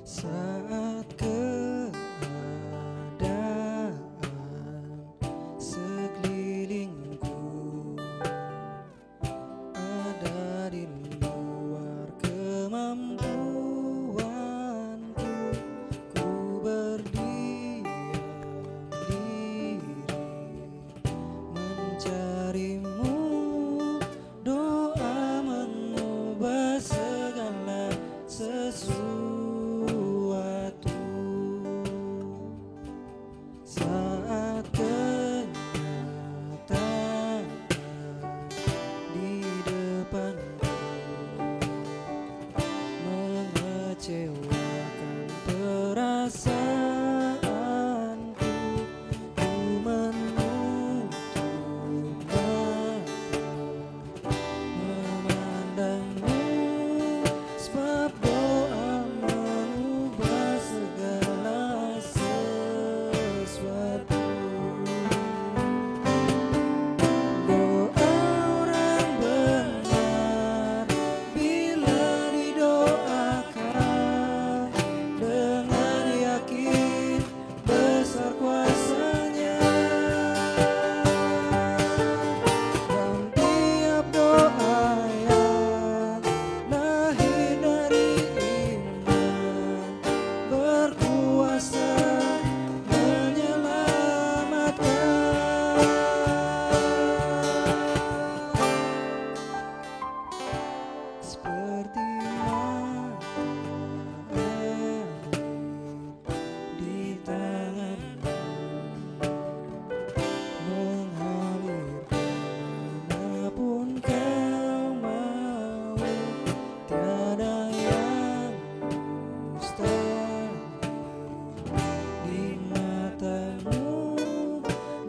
Saat keadaan sekelilingku ada di luar kemampuanku, ku berdiam diri mencarimu, doa mengubah segala sesuatu. Saat kenyataan di depanku mengecewakan perasaanku, ku menutup mata memandangmu, sebab doa mengubah segala sesuatu. Doa orang benar bila didoakan dengan yakin besar kuasanya, dan tiap doa yang lahir dari iman berkuasa seperti mata air di tanganmu, mengalir kemanapun kau mau, tiada yang mustahil di matamu.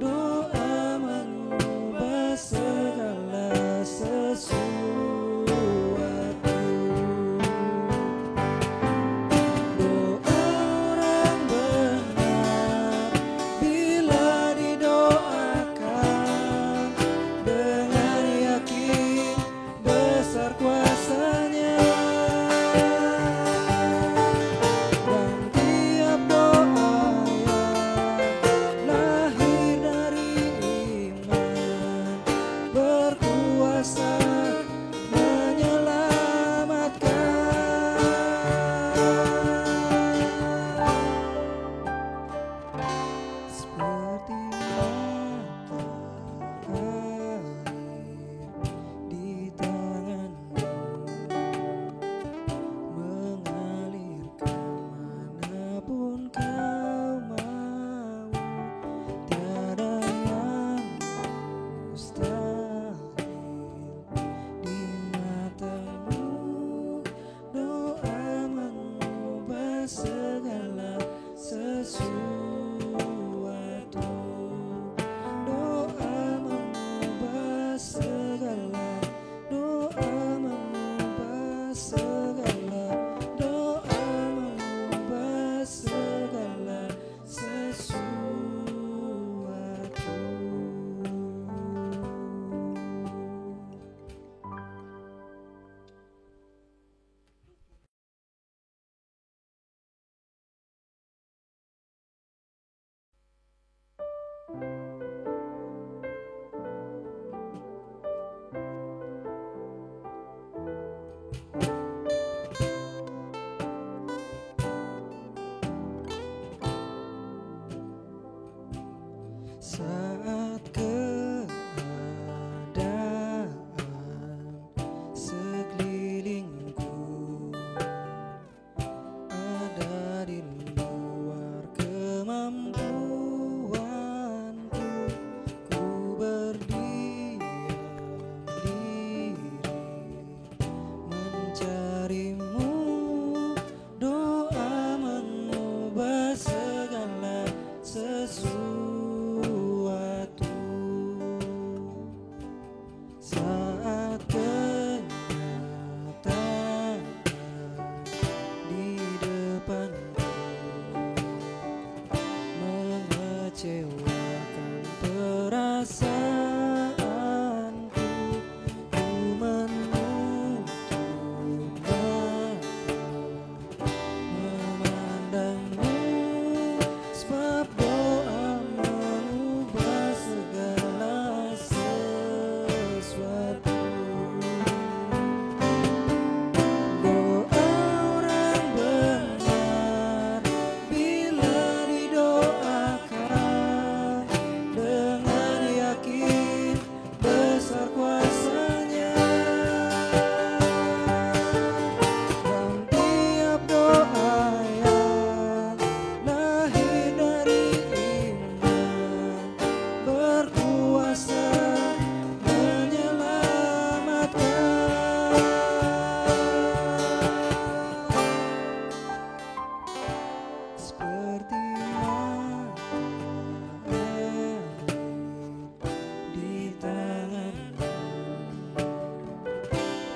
Doa mengubah segala sesuatu. Segala sesuatu, doa mengubah segala, doa mengubah segala, doa mengubah segala sesuatu. Saat keadaan sekelilingku ada di luar kemampuanku, ku berdiam diri mencarimu, doa mengubah segala sesuatu. mengecewakan perasaanku. Ku menutup mata memandangmu, sebab doa mengubah segala sesuatu. Doa orang benar bila didoakan dengan yakin besar kuasanya. Dan tiap doa yang lahir dari iman berkuasa menyelamatkan. Seperti mata air di tanganmu,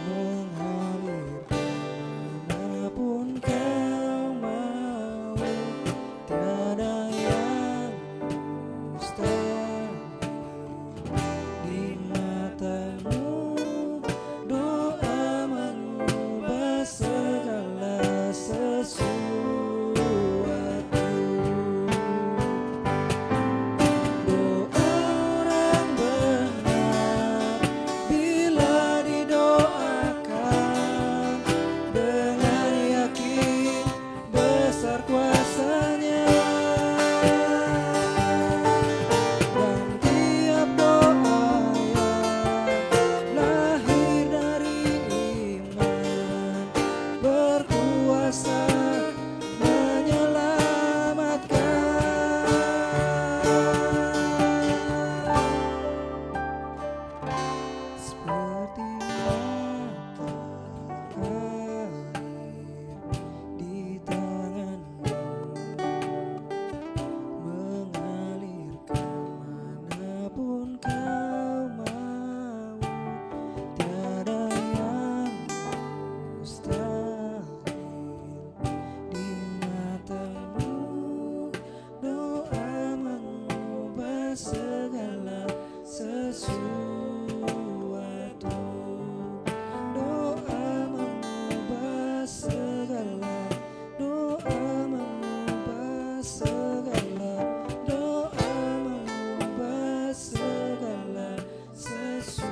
mengalir kemanapun kau mau. Tiada yang mustahil di matamu. Doa mengubah segala sesuatu. Doa orang benar bila didoakan dengan yakin besar kuasanya. Dan tiap doa yang lahir dari iman berkuasa menyelamatkan. Seperti mata air di tanganmu, mengalir kemanapun kau mau. Tiada yang mustahil di matamu. Doa mengubah segala sesuatu. Doa mengubah segala. Doa mengubah segala. Doa mengubah segala sesuatu.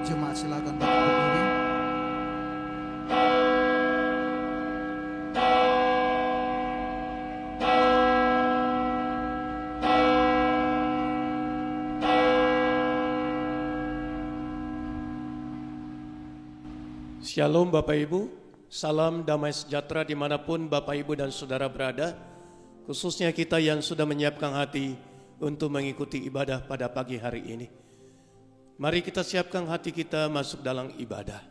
Jemaat silakan bangkit berdiri. Shalom Bapak Ibu, salam damai sejahtera dimanapun Bapak Ibu dan Saudara berada. Khususnya kita yang sudah menyiapkan hati untuk mengikuti ibadah pada pagi hari ini. Mari kita siapkan hati kita masuk dalam ibadah.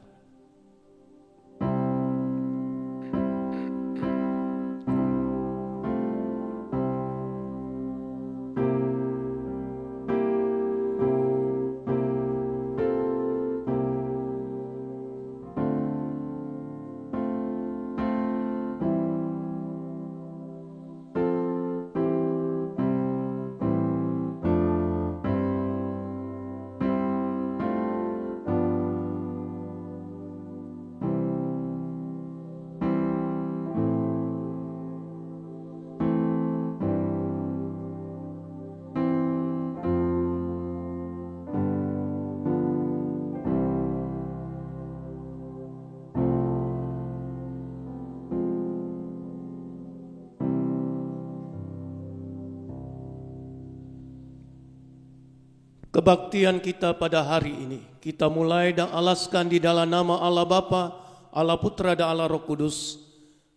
Kebaktian kita pada hari ini kita mulai dan alaskan di dalam nama Allah Bapa, Allah Putra dan Allah Roh Kudus.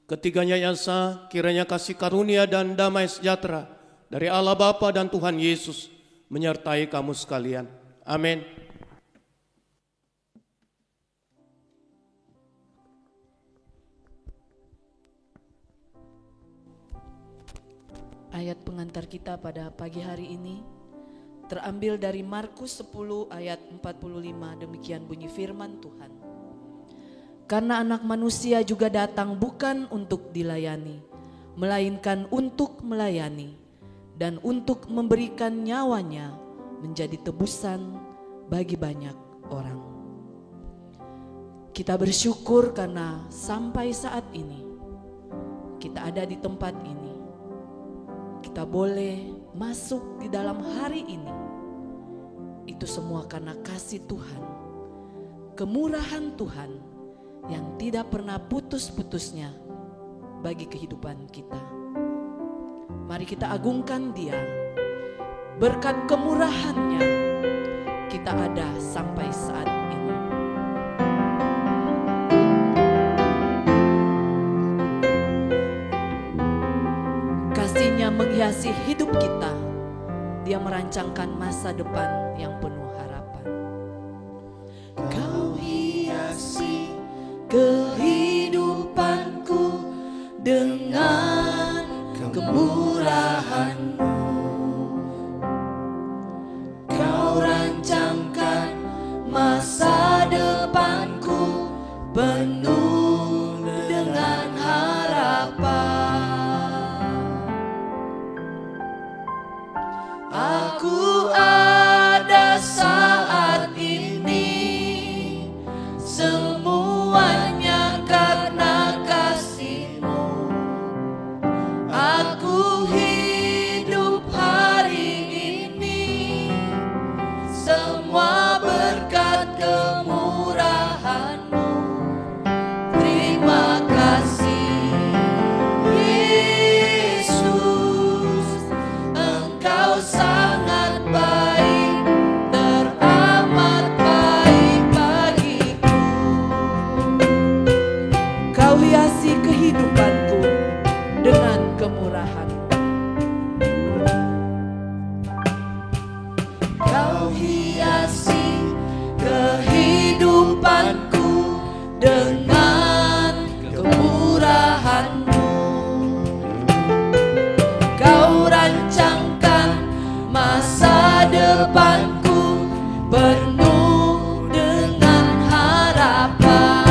Ketiganya yang esa, kiranya kasih karunia dan damai sejahtera dari Allah Bapa dan Tuhan Yesus menyertai kamu sekalian. Amin. Ayat pengantar kita pada pagi hari ini terambil dari Markus 10 ayat 45, demikian bunyi firman Tuhan. Karena anak manusia juga datang bukan untuk dilayani, melainkan untuk melayani dan untuk memberikan nyawanya menjadi tebusan bagi banyak orang. Kita bersyukur karena sampai saat ini kita ada di tempat ini. Kita boleh masuk di dalam hari ini. Itu semua karena kasih Tuhan, kemurahan Tuhan yang tidak pernah putus-putusnya bagi kehidupan kita. Mari kita agungkan Dia. Berkat kemurahan-Nya kita ada sampai saat ini. Kasih-Nya menghiasi hidup kita. Dia merancangkan masa depan yang penuh harapan. Kau hiasi kehidupanku dengan kemurahan-Mu. Kau rancangkan masa depanku penuh dengan harapan. Aku ada saat ini, semuanya karena kasih-Mu. Aku hidup hari ini, semua berkat kemurahan-Mu. Terima kasih Yesus, Engkau sangat baik, teramat baik bagiku. Kau hiasi kehidupanku dengan kemurahan-Mu. Kau hiasi kehidupanku dengan kemurahan-Mu. Kau rancangkan masa depanku penuh dengan harapan.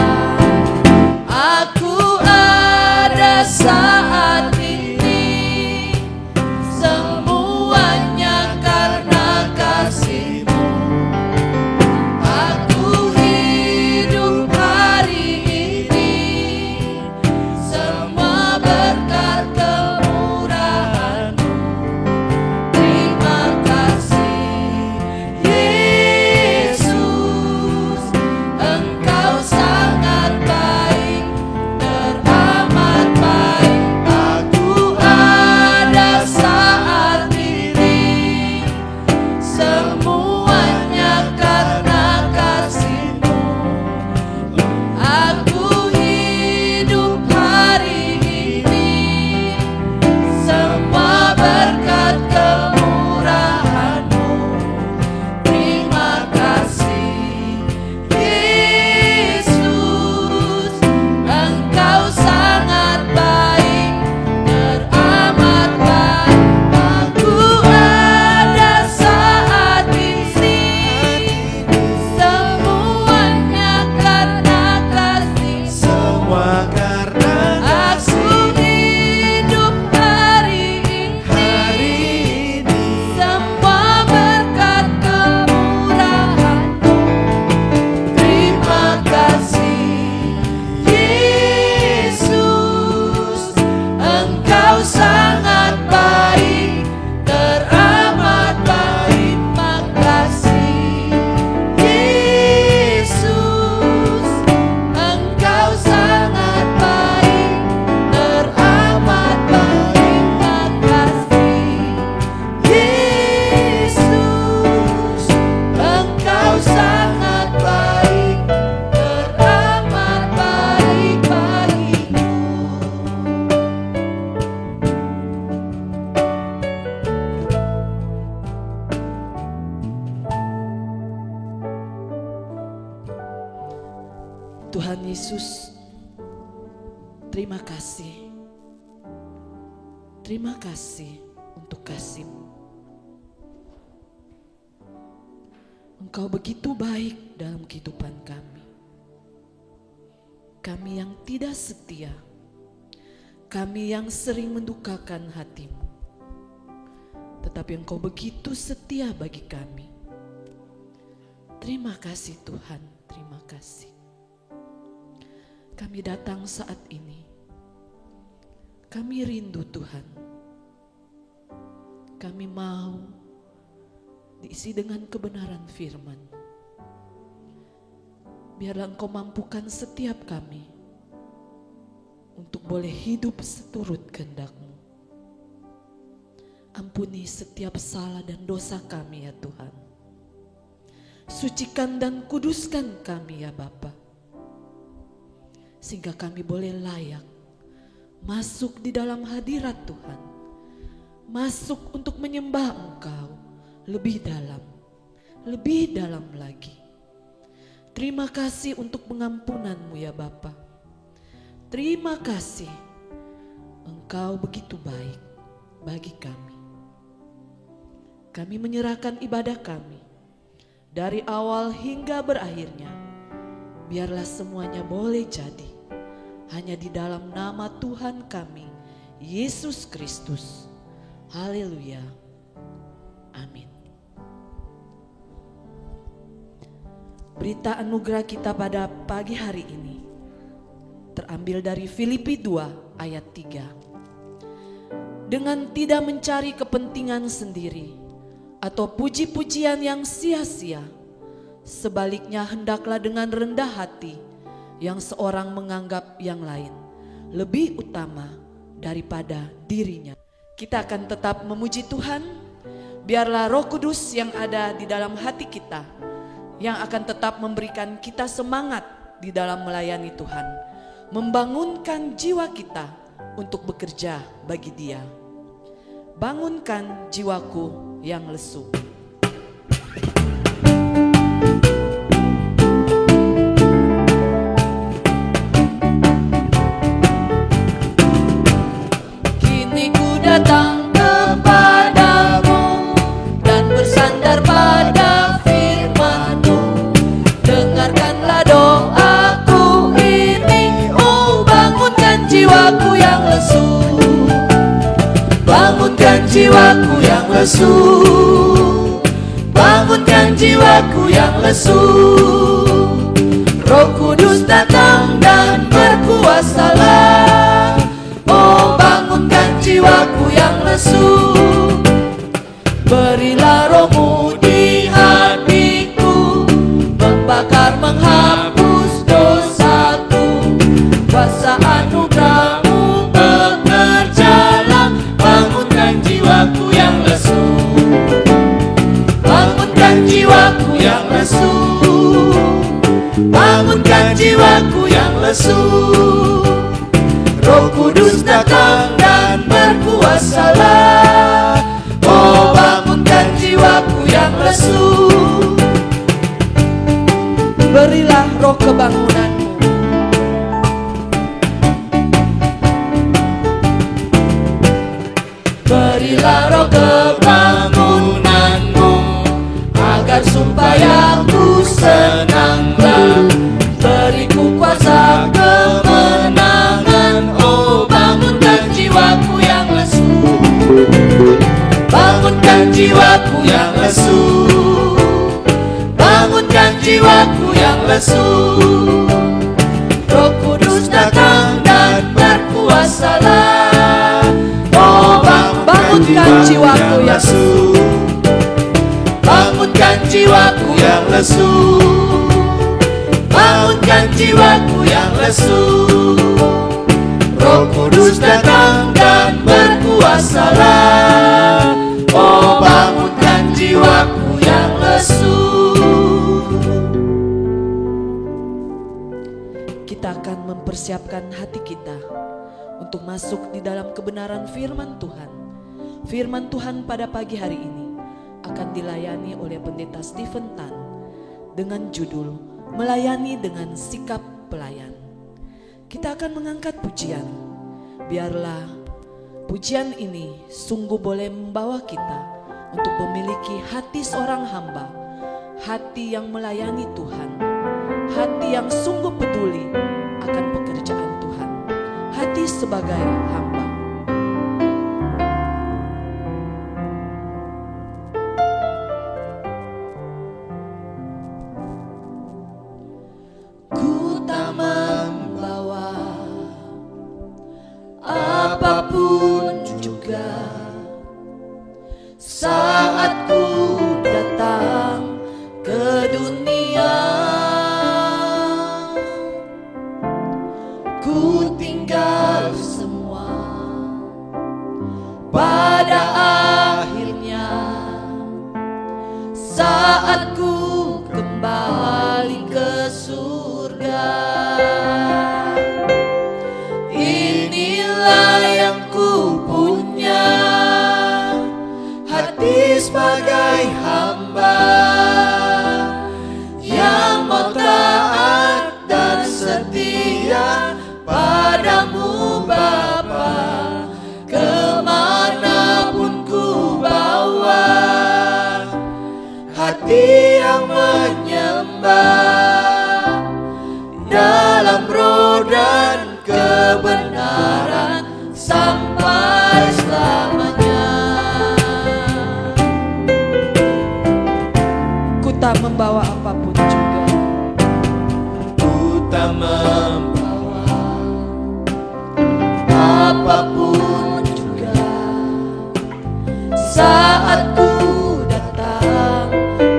Aku ada saat ini, semuanya karena kasih-Mu. Aku hidup hari ini, semua berkat kemurahan-Mu. Terima kasih Yesus, Engkau sangat baik, teramat baik. Aku ada saat ini, semuanya karena kasih-Mu. Aku hidup hari ini, semua berkat kemurahan-Mu. Terima kasih Yesus, Engkau sangat baik, teramat baik. Aku ada saat ini, semuanya karena kasih. Semua karena Aku hidup hari ini, semua berkat kemurahan-Mu. Terima kasih Yesus, Engkau sangat baik, teramat baik. Makasih Yesus, Engkau sangat baik, teramat baik. Makasih Yesus, Engkau sangat baik, teramat baik bagiku. Tuhan Yesus, terima kasih. Terima kasih untuk kasih-Mu. Engkau begitu baik dalam kehidupan kami. Kami yang tidak setia, kami yang sering mendukakan hati-Mu, tetapi Engkau begitu setia bagi kami. Terima kasih Tuhan, terima kasih. Kami datang saat ini, kami rindu Tuhan. Kami mau diisi dengan kebenaran firman. Biarlah Engkau mampukan setiap kami untuk boleh hidup seturut kehendak-Mu. Ampuni setiap salah dan dosa kami ya Tuhan. Sucikan dan kuduskan kami ya Bapa, sehingga kami boleh layak masuk di dalam hadirat Tuhan, masuk untuk menyembah Engkau lebih dalam lagi. Terima kasih untuk pengampunan-Mu ya Bapa. Terima kasih, Engkau begitu baik bagi kami. Kami menyerahkan ibadah kami dari awal hingga berakhirnya. Biarlah semuanya boleh jadi hanya di dalam nama Tuhan kami, Yesus Kristus. Haleluya. Amin. Berita anugerah kita pada pagi hari ini terambil dari Filipi 2 ayat 3. Dengan tidak mencari kepentingan sendiri atau puji-pujian yang sia-sia, sebaliknya hendaklah dengan rendah hati yang seorang menganggap yang lain lebih utama daripada dirinya. Kita akan tetap memuji Tuhan. Biarlah Roh Kudus yang ada di dalam hati kita yang akan tetap memberikan kita semangat di dalam melayani Tuhan, membangunkan jiwa kita untuk bekerja bagi Dia. Bangunkan jiwaku yang lesu. Kini ku datang kepadamu dan bersandar pada firman-Mu. Dengarkanlah doaku ini, oh bangunkan jiwaku yang lesu. Bangunkan jiwaku yang lesu, bangunkan jiwaku yang lesu. Roh Kudus datang dan berkuasalah, oh bangunkan jiwaku yang lesu. Berilah Roh-Mu di hatiku, membakar menghapus dosaku. Kuasa anugerah-Mu bekerjalah, bangunkan jiwaku yang lesu. Bangunkan jiwaku yang lesu, bangunkan jiwaku yang lesu. Roh Kudus datang dan berkuasalah, oh bangunkan jiwaku yang lesu. Berilah roh kebangunan-Mu. Berilah roh kebangunan-Mu, agar supaya ku senanglah. Beriku kuasa kemenangan, oh bangunkan jiwaku yang lesu. Bangunkan jiwaku yang lesu, bangunkan jiwaku yang lesu. Roh Kudus datang dan berkuasalah, oh bangunkan jiwaku yang lesu. Bangunkan jiwaku yang lesu, bangunkan jiwaku yang lesu. Roh Kudus datang dan berkuasalah, oh bangunkan jiwaku yang lesu. Kita akan mempersiapkan hati kita untuk masuk di dalam kebenaran firman Tuhan. Firman Tuhan pada pagi hari ini akan dilayani oleh Pendeta Stephen Tan dengan judul Melayani dengan Sikap Pelayan. Kita akan mengangkat pujian. Biarlah Pujian ini sungguh boleh membawa kita untuk memiliki hati seorang hamba, hati yang melayani Tuhan, hati yang sungguh peduli akan pekerjaan Tuhan, hati sebagai hamba. Ku tak membawa apapun juga saat ku datang ke dunia. Ku tinggal semua pada akhirnya saat ku kembali ke surga. Inilah yang ku punya, hati sebagai hamba yang mau taat dan setia padamu Bapa. Kemanapun ku bawa, hati yang menyembah dalam roh dan kebenaran sampai selamanya. Ku tak membawa apapun juga, ku tak membawa apapun juga saat ku datang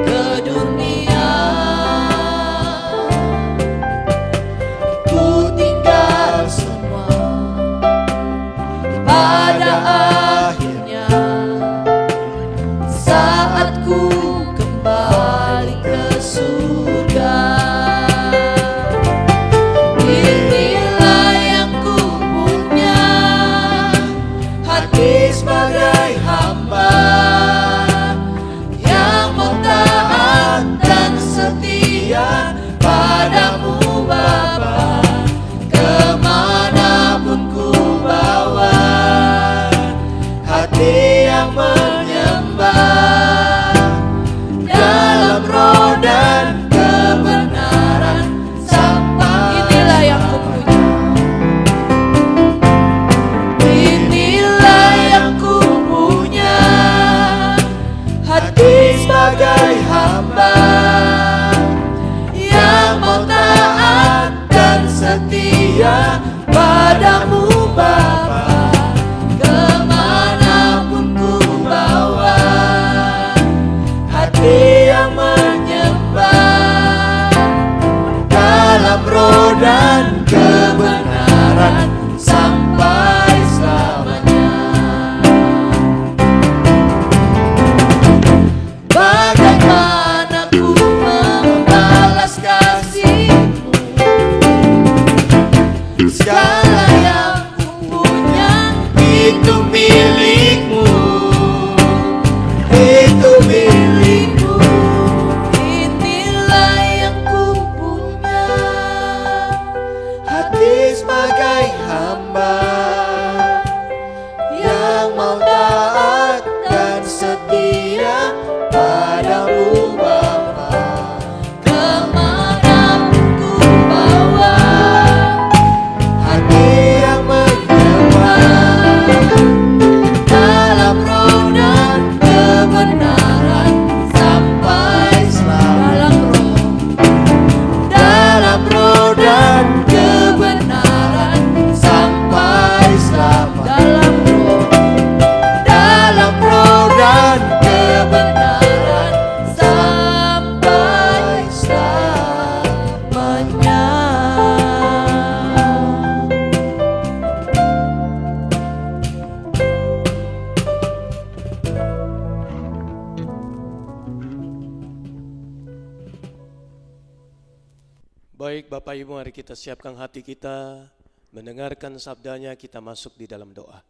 ke dunia. Ku tinggal semua pada akhirnya saat ku kembali ke surga. Inilah yang ku punya, hati sebagai hamba yang mau taat dan setia padamu Bapa. Kemanapun ku bawa, hati yang menyembah dalam roh dan kebenaran sampai. Inilah yang ku punya, inilah yang ku punya, hati sebagai hamba yang mau taat dan setia padamu Bapa. Kemanapun ku bawa, hati yang menyembah dalam roh dan kebenaran sampai selamanya. Bagaimana ku membalas kasih-Mu, segala yang ku punya itu milik-Mu, itu milik-Mu. Inilah yang ku punya, hati sebagai hamba yang mau taat dan setia padamu Bapa. Kemanapun ku bawa, hati yang menyembah dalam roh dan kebenaran sampai selamanya. Dalam roh dan kebenaran sampai selamanya. Dalam roh dan kebenaran sampai selamanya. Baik Bapak Ibu, mari kita siapkan hati kita, mendengarkan sabdanya, kita masuk di dalam doa.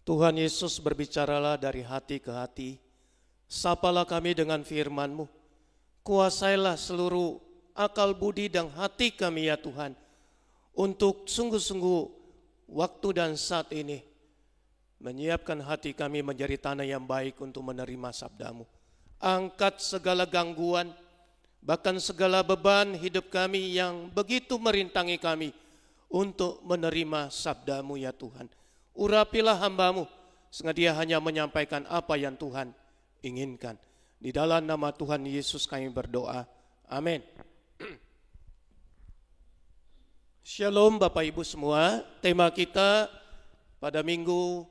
Tuhan Yesus, berbicaralah dari hati ke hati, sapalah kami dengan firman-Mu, kuasailah seluruh akal budi dan hati kami ya Tuhan, untuk sungguh-sungguh waktu dan saat ini menyiapkan hati kami menjadi tanah yang baik untuk menerima sabda-Mu. Angkat segala gangguan, bahkan segala beban hidup kami yang begitu merintangi kami untuk menerima sabda-Mu ya Tuhan. Urapilah hamba-Mu, sehingga dia hanya menyampaikan apa yang Tuhan inginkan. Di dalam nama Tuhan Yesus kami berdoa. Amin. Shalom Bapak Ibu semua. Tema kita pada minggu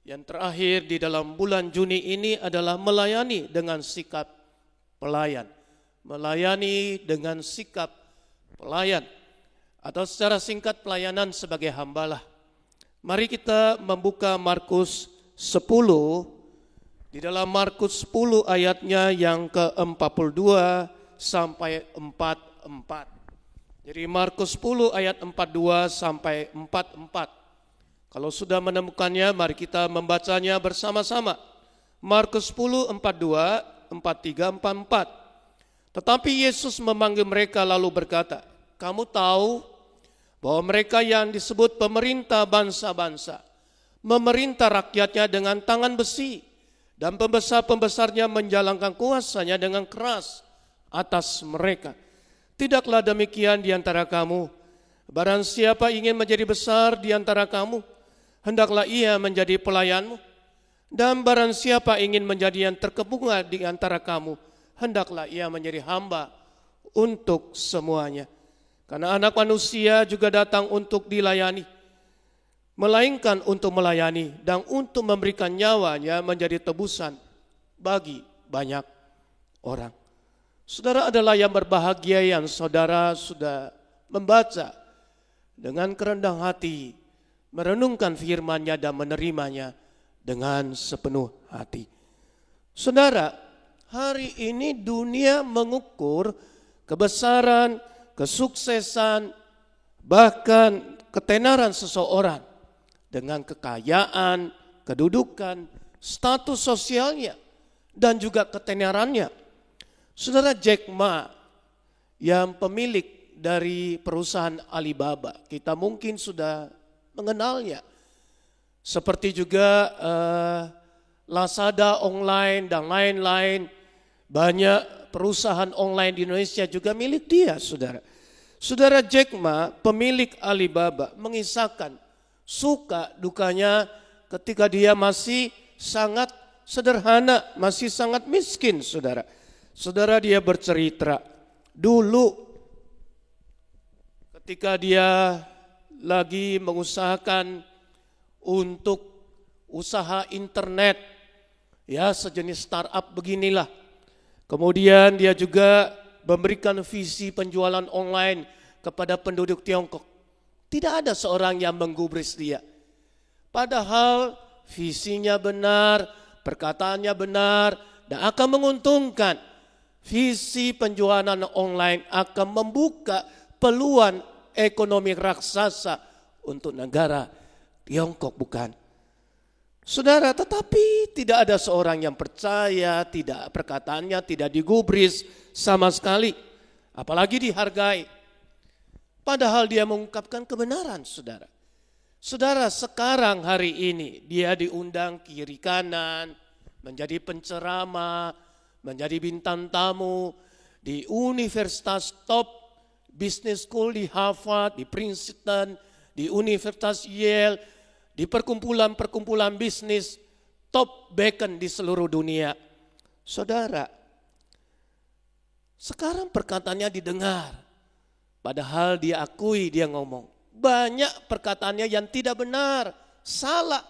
yang terakhir di dalam bulan Juni ini adalah melayani dengan sikap pelayan. Melayani dengan sikap pelayan. Atau secara singkat pelayanan sebagai hambalah. Mari kita membuka Markus 10. Di dalam Markus 10 ayatnya yang ke-42 sampai 44. Jadi Markus 10 ayat 42 sampai 44. Kalau sudah menemukannya, mari kita membacanya bersama-sama. Markus 10, 42, 43, 44. Tetapi Yesus memanggil mereka lalu berkata, kamu tahu bahwa mereka yang disebut pemerintah bangsa-bangsa memerintah rakyatnya dengan tangan besi, dan pembesar-pembesarnya menjalankan kuasanya dengan keras atas mereka. Tidaklah demikian di antara kamu. Barang siapa ingin menjadi besar di antara kamu, hendaklah ia menjadi pelayanmu. Dan barang siapa ingin menjadi yang terkemuka di antara kamu, hendaklah ia menjadi hamba untuk semuanya. Karena anak manusia juga datang untuk dilayani, melainkan untuk melayani dan untuk memberikan nyawanya menjadi tebusan bagi banyak orang. Saudara adalah yang berbahagia yang saudara sudah membaca dengan kerendahan hati, merenungkan firman-Nya dan menerimanya dengan sepenuh hati. Saudara, hari ini dunia mengukur kebesaran, kesuksesan, bahkan ketenaran seseorang dengan kekayaan, kedudukan, status sosialnya, dan juga ketenarannya. Saudara Jack Ma yang pemilik dari perusahaan Alibaba, kita mungkin sudah mengenalnya. Seperti juga Lazada online dan lain-lain, banyak perusahaan online di Indonesia juga milik dia, saudara. Saudara Jack Ma, pemilik Alibaba, mengisahkan suka dukanya ketika dia masih sangat sederhana, masih sangat miskin, saudara. Saudara, dia bercerita dulu ketika dia lagi mengusahakan untuk usaha internet, ya sejenis startup beginilah. Kemudian dia juga memberikan visi penjualan online kepada penduduk Tiongkok. Tidak ada seorang yang menggubris dia. Padahal visinya benar, perkataannya benar, dan akan menguntungkan. Visi penjualan online akan membuka peluang ekonomi raksasa untuk negara Tiongkok, bukan? Saudara, tetapi tidak ada seorang yang percaya, tidak perkataannya tidak digubris sama sekali, apalagi dihargai. Padahal dia mengungkapkan kebenaran, saudara. Saudara, sekarang hari ini dia diundang kiri kanan, menjadi penceramah, menjadi bintang tamu di universitas top, business school di Harvard, di Princeton, di Universitas Yale, di perkumpulan-perkumpulan bisnis top beacon di seluruh dunia. Saudara, sekarang perkataannya didengar. Padahal dia akui, dia ngomong. Banyak perkataannya yang tidak benar, salah.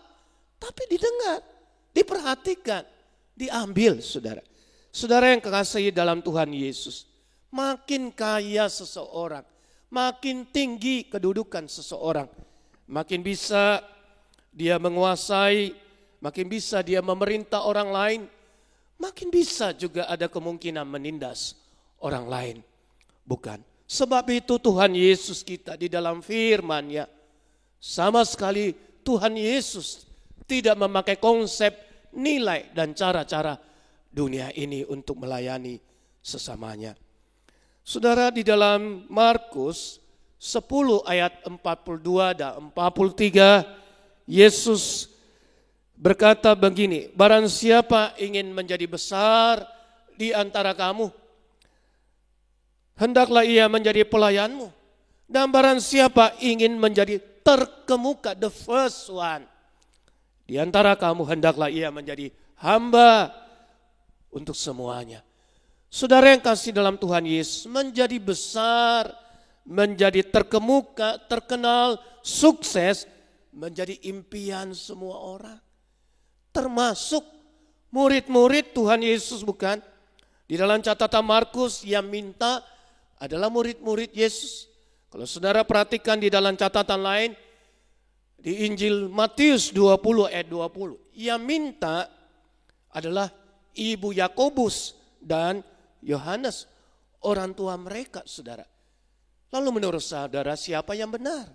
Tapi didengar, diperhatikan, diambil, saudara. Saudara yang kekasihi dalam Tuhan Yesus. Makin kaya seseorang, makin tinggi kedudukan seseorang, makin bisa dia menguasai, makin bisa dia memerintah orang lain, makin bisa juga ada kemungkinan menindas orang lain. Bukan? Sebab itu Tuhan Yesus kita di dalam firman-Nya, sama sekali Tuhan Yesus tidak memakai konsep, nilai dan cara-cara dunia ini untuk melayani sesamanya. Saudara, di dalam Markus 10 ayat 42 dan 43, Yesus berkata begini, barang siapa ingin menjadi besar di antara kamu, hendaklah ia menjadi pelayanmu. Dan barang siapa ingin menjadi terkemuka, the first one, di antara kamu, hendaklah ia menjadi hamba untuk semuanya. Saudara yang kasih dalam Tuhan Yesus, menjadi besar, menjadi terkemuka, terkenal, sukses, menjadi impian semua orang. Termasuk murid-murid Tuhan Yesus, bukan? Di dalam catatan Markus yang minta adalah murid-murid Yesus. Kalau saudara perhatikan di dalam catatan lain, di Injil Matius 20 ayat 20, yang minta adalah ibu Yakobus dan Yohanes, orang tua mereka, saudara. Lalu menurut saudara siapa yang benar?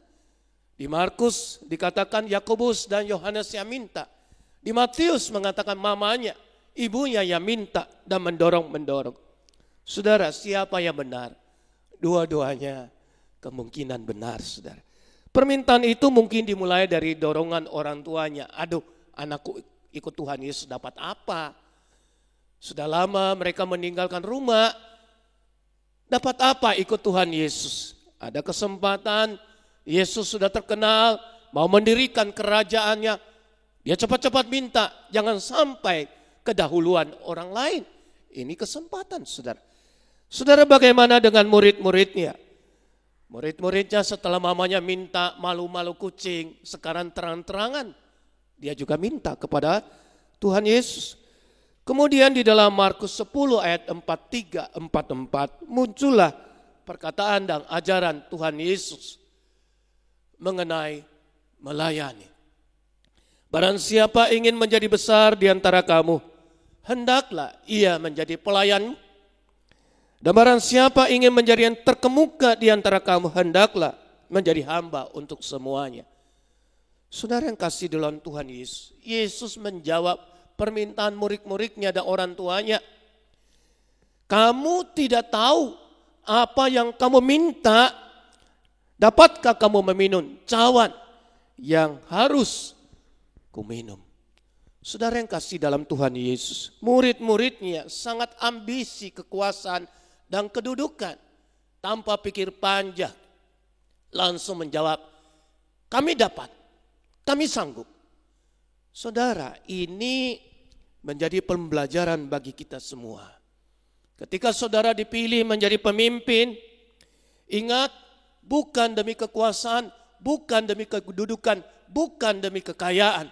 Di Markus dikatakan Yakobus dan Yohanes yang minta. Di Matius mengatakan mamanya, ibunya yang minta dan mendorong-mendorong. Saudara, siapa yang benar? Dua-duanya kemungkinan benar, saudara. Permintaan itu mungkin dimulai dari dorongan orang tuanya. Aduh, anakku ikut Tuhan Yesus dapat apa? Sudah lama mereka meninggalkan rumah. Dapat apa ikut Tuhan Yesus? Ada kesempatan, Yesus sudah terkenal, mau mendirikan kerajaannya. Dia cepat-cepat minta, jangan sampai kedahuluan orang lain. Ini kesempatan, saudara. Saudara, bagaimana dengan murid-muridnya? Murid-muridnya setelah mamanya minta malu-malu kucing, sekarang terang-terangan dia juga minta kepada Tuhan Yesus. Kemudian di dalam Markus 10 ayat 43, 44 muncullah perkataan dan ajaran Tuhan Yesus mengenai melayani. Barang siapa ingin menjadi besar di antara kamu, hendaklah ia menjadi pelayan. Dan barang siapa ingin menjadi yang terkemuka di antara kamu, hendaklah menjadi hamba untuk semuanya. Saudara yang kasih dalam Tuhan Yesus, Yesus menjawab permintaan murid-muridnya dan orang tuanya. Kamu tidak tahu apa yang kamu minta, dapatkah kamu meminum cawan yang harus kuminum? Saudara yang kasih dalam Tuhan Yesus, murid-muridnya sangat ambisi kekuasaan dan kedudukan, tanpa pikir panjang, langsung menjawab, kami dapat, kami sanggup. Saudara, ini menjadi pembelajaran bagi kita semua. Ketika saudara dipilih menjadi pemimpin, ingat, bukan demi kekuasaan, bukan demi kedudukan, bukan demi kekayaan.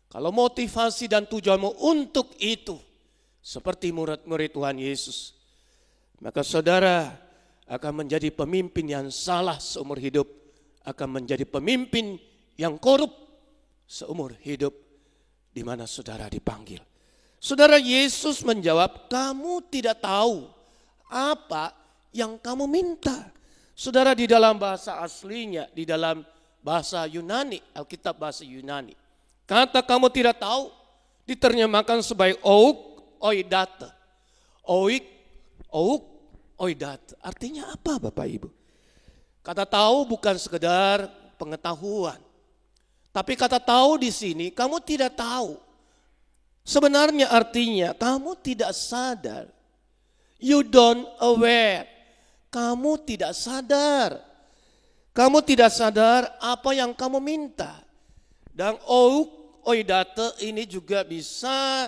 Kalau motivasi dan tujuanmu untuk itu, seperti murid-murid Tuhan Yesus, maka saudara akan menjadi pemimpin yang salah seumur hidup, akan menjadi pemimpin yang korup seumur hidup di mana saudara dipanggil. Saudara, Yesus menjawab, kamu tidak tahu apa yang kamu minta. Saudara, di dalam bahasa aslinya, di dalam bahasa Yunani, Alkitab bahasa Yunani, kata kamu tidak tahu diterjemahkan sebagai ouk oidate. Ouk oidate. Artinya apa Bapak Ibu? Kata tahu bukan sekedar pengetahuan. Tapi kata tahu di sini kamu tidak tahu. Sebenarnya artinya kamu tidak sadar. You don't aware. Kamu tidak sadar. Kamu tidak sadar apa yang kamu minta. Dan ouk oidate ini juga bisa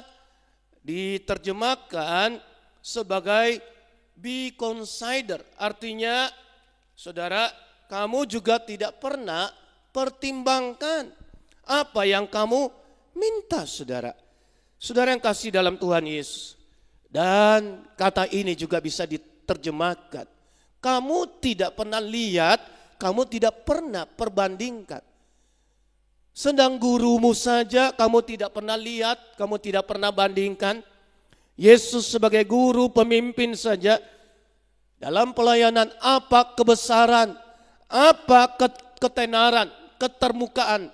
diterjemahkan sebagai be consider. Artinya saudara, kamu juga tidak pernah pertimbangkan apa yang kamu minta, saudara. Saudara yang kasih dalam Tuhan Yesus. Dan kata ini juga bisa diterjemahkan. Kamu tidak pernah lihat, kamu tidak pernah perbandingkan. Sedang gurumu saja kamu tidak pernah lihat, kamu tidak pernah bandingkan. Yesus sebagai guru pemimpin saja, dalam pelayanan apa kebesaran, apa ketenaran, ketermukaan.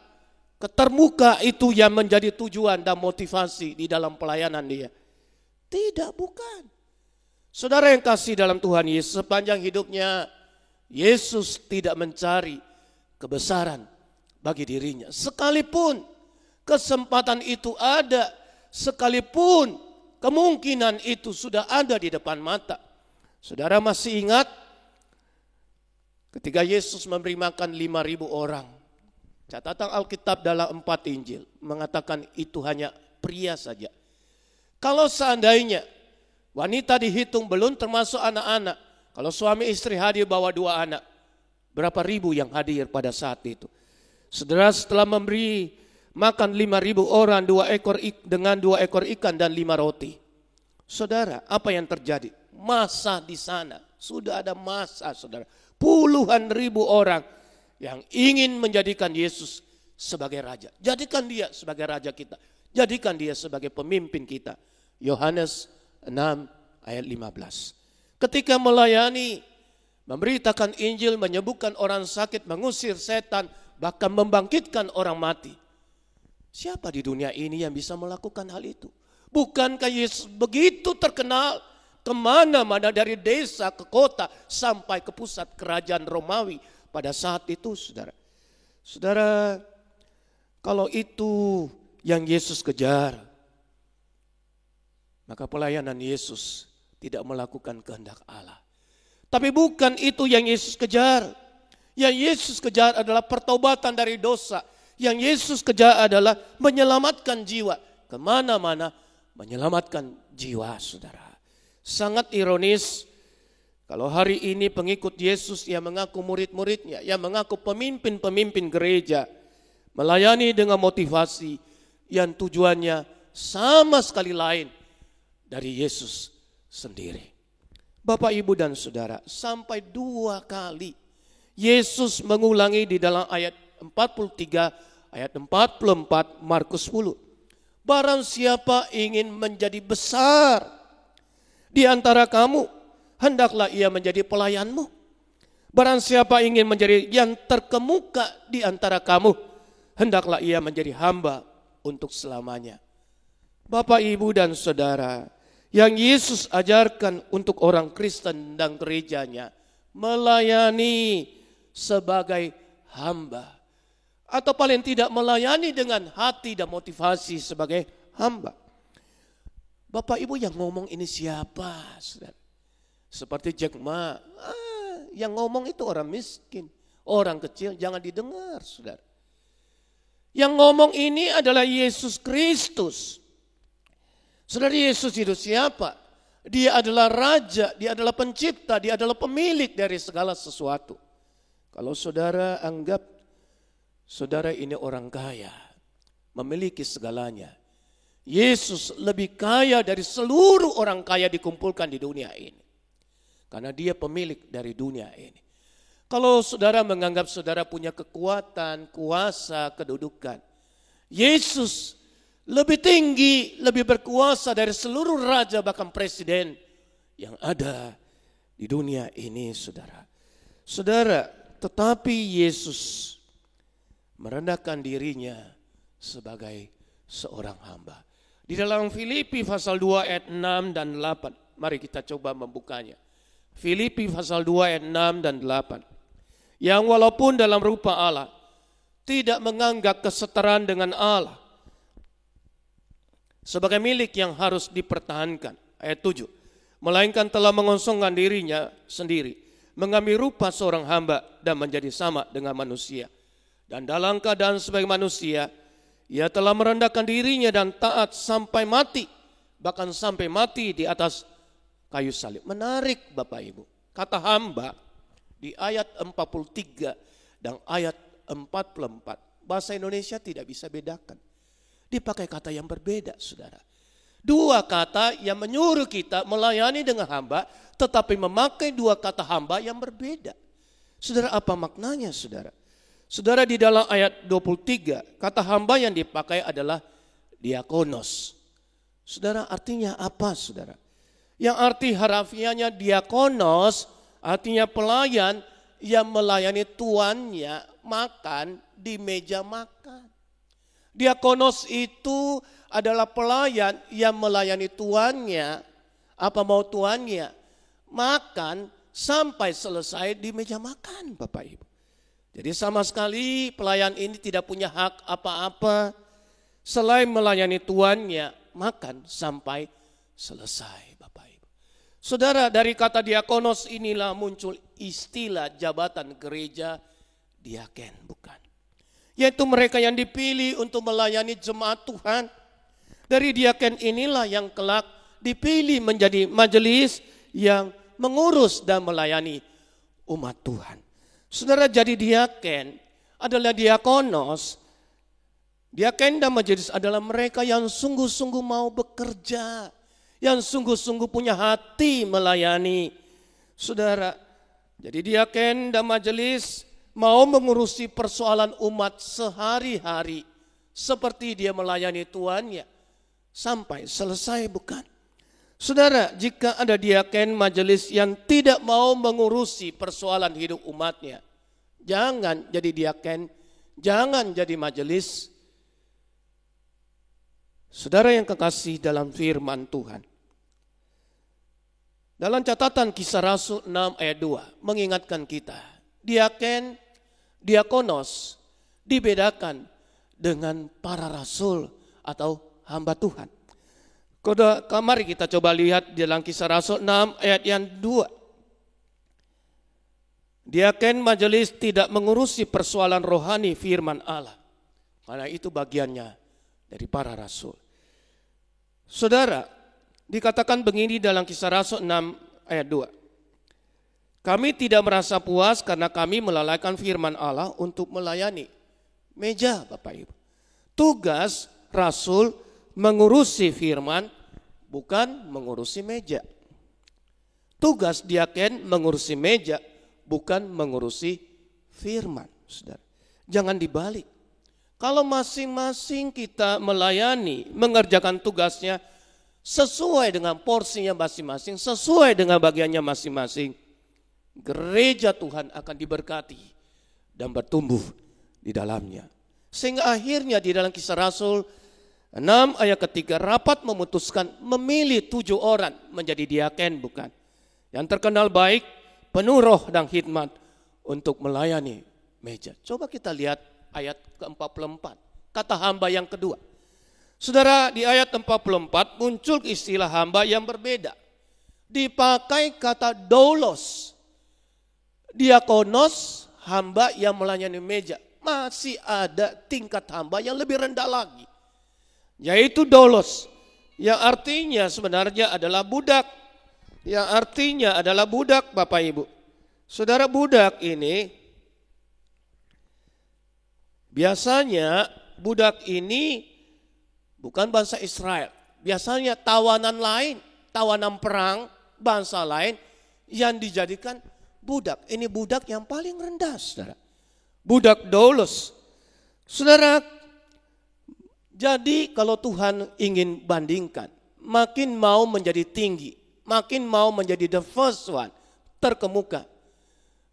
Ketermuka itu yang menjadi tujuan dan motivasi di dalam pelayanan dia. Tidak, bukan. Saudara yang kasih dalam Tuhan Yesus, sepanjang hidupnya Yesus tidak mencari kebesaran bagi dirinya. Sekalipun Kesempatan itu ada, sekalipun kemungkinan itu sudah ada di depan mata. Saudara masih ingat ketika Yesus memberi makan 5.000 orang. Catatan Alkitab dalam 4 Injil mengatakan itu hanya pria saja. Kalau seandainya wanita dihitung belum termasuk anak-anak. Kalau suami istri hadir bawa 2 anak. Berapa ribu yang hadir pada saat itu. Saudara, setelah memberi makan 5.000 orang dengan 2 ekor ikan dan 5 roti. Saudara, apa yang terjadi? Masa di sana. Sudah ada masa, saudara. Puluhan ribu orang yang ingin menjadikan Yesus sebagai raja. Jadikan dia sebagai raja kita. Jadikan dia sebagai pemimpin kita. Yohanes 6 ayat 15. Ketika melayani, memberitakan Injil, menyembuhkan orang sakit, mengusir setan, bahkan membangkitkan orang mati. Siapa di dunia ini yang bisa melakukan hal itu? Bukankah Yesus begitu terkenal kemana-mana dari desa ke kota sampai ke pusat kerajaan Romawi pada saat itu, saudara. Saudara, kalau itu yang Yesus kejar, maka pelayanan Yesus tidak melakukan kehendak Allah. Tapi bukan itu yang Yesus kejar. Yang Yesus kejar adalah pertobatan dari dosa. Yang Yesus kejar adalah menyelamatkan jiwa. Kemana-mana menyelamatkan jiwa, saudara. Sangat ironis kalau hari ini pengikut Yesus yang mengaku murid-muridnya, yang mengaku pemimpin-pemimpin gereja, melayani dengan motivasi yang tujuannya sama sekali lain dari Yesus sendiri. Bapak, Ibu, dan Saudara, sampai 2 kali Yesus mengulangi di dalam ayat 43, ayat 44, Markus 10. Barang siapa ingin menjadi besar di antara kamu, hendaklah ia menjadi pelayanmu. Barang siapa ingin menjadi yang terkemuka di antara kamu, hendaklah ia menjadi hamba untuk selamanya. Bapak, Ibu, dan Saudara, yang Yesus ajarkan untuk orang Kristen dan gerejanya, melayani sebagai hamba. Atau paling tidak melayani dengan hati dan motivasi sebagai hamba. Bapak Ibu, yang ngomong ini siapa, saudara? Seperti Jack Ma, yang ngomong itu orang miskin, orang kecil, jangan didengar, saudara. Yang ngomong ini adalah Yesus Kristus. Saudara, Yesus itu siapa? Dia adalah Raja, dia adalah pencipta, dia adalah pemilik dari segala sesuatu. Kalau saudara anggap saudara ini orang kaya, memiliki segalanya, Yesus lebih kaya dari seluruh orang kaya dikumpulkan di dunia ini. Karena dia pemilik dari dunia ini. Kalau saudara menganggap saudara punya kekuatan, kuasa, kedudukan, Yesus lebih tinggi, lebih berkuasa dari seluruh raja bahkan presiden yang ada di dunia ini, saudara. Saudara, tetapi Yesus merendahkan dirinya sebagai seorang hamba. Di dalam Filipi pasal 2 ayat 6 dan 8. Mari kita coba membukanya. Filipi pasal 2 ayat 6 dan 8. Yang walaupun dalam rupa Allah, tidak menganggap kesetaraan dengan Allah sebagai milik yang harus dipertahankan. Ayat 7. Melainkan telah mengosongkan dirinya sendiri, mengambil rupa seorang hamba dan menjadi sama dengan manusia. Dan dalam keadaan sebagai manusia, ia telah merendahkan dirinya dan taat sampai mati, bahkan sampai mati di atas kayu salib. Menarik Bapak Ibu, kata hamba di ayat 43 dan ayat 44, bahasa Indonesia tidak bisa bedakan. Dipakai kata yang berbeda, saudara. 2 kata yang menyuruh kita melayani dengan hamba, tetapi memakai 2 kata hamba yang berbeda. Saudara, apa maknanya, saudara? Saudara, di dalam ayat 23, kata hamba yang dipakai adalah diakonos. Saudara, artinya apa, saudara? Yang arti harafiahnya diakonos, artinya pelayan yang melayani tuannya makan di meja makan. Diakonos itu adalah pelayan yang melayani tuannya, apa mau tuannya, makan sampai selesai di meja makan, Bapak Ibu. Jadi sama sekali pelayan ini tidak punya hak apa-apa selain melayani tuannya, makan sampai selesai, Bapak Ibu. Saudara, dari kata diakonos inilah muncul istilah jabatan gereja diaken, bukan? Yaitu mereka yang dipilih untuk melayani jemaat Tuhan. Dari diaken inilah yang kelak dipilih menjadi majelis yang mengurus dan melayani umat Tuhan. Saudara, jadi diaken adalah diakonos. Diaken dan majelis adalah mereka yang sungguh-sungguh mau bekerja, yang sungguh-sungguh punya hati melayani. Saudara, jadi diaken dan majelis mau mengurusi persoalan umat sehari-hari seperti dia melayani tuannya sampai selesai, bukan? Saudara, jika ada diaken majelis yang tidak mau mengurusi persoalan hidup umatnya, jangan jadi diaken, jangan jadi majelis. Saudara yang kekasih dalam firman Tuhan, dalam catatan Kisah Rasul 6 ayat 2 mengingatkan kita, diaken, diakonos dibedakan dengan para rasul atau hamba Tuhan. Mari kita coba lihat dalam Kisah Rasul 6 ayat yang 2. Diaken majelis tidak mengurusi persoalan rohani firman Allah, karena itu bagiannya dari para rasul. Saudara, dikatakan begini dalam Kisah Rasul 6 ayat 2. Kami tidak merasa puas karena kami melalaikan firman Allah untuk melayani meja, Bapak Ibu. Tugas rasul mengurusi firman, bukan mengurusi meja. Tugas diaken mengurusi meja, bukan mengurusi firman. Saudara, jangan dibalik. Kalau masing-masing kita melayani, mengerjakan tugasnya sesuai dengan porsinya masing-masing, sesuai dengan bagiannya masing-masing, gereja Tuhan akan diberkati dan bertumbuh di dalamnya. Sehingga akhirnya di dalam Kisah Rasul 6 ayat ketiga, rapat memutuskan memilih 7 orang menjadi diaken, bukan? Yang terkenal baik, penuh roh dan hikmat untuk melayani meja. Coba kita lihat ayat ke-44, kata hamba yang kedua. Saudara, di ayat 44 muncul istilah hamba yang berbeda. Dipakai kata doulos. Diakonos, hamba yang melayani meja. Masih ada tingkat hamba yang lebih rendah lagi, yaitu doulos, yang artinya sebenarnya adalah budak. Yang artinya adalah budak, Bapak Ibu. Saudara, budak ini biasanya budak ini bukan bangsa Israel. Biasanya tawanan lain, tawanan perang bangsa lain yang dijadikan budak. Ini budak yang paling rendah, saudara. Budak doulos. Saudara, jadi kalau Tuhan ingin bandingkan, makin mau menjadi tinggi, makin mau menjadi the first one, terkemuka,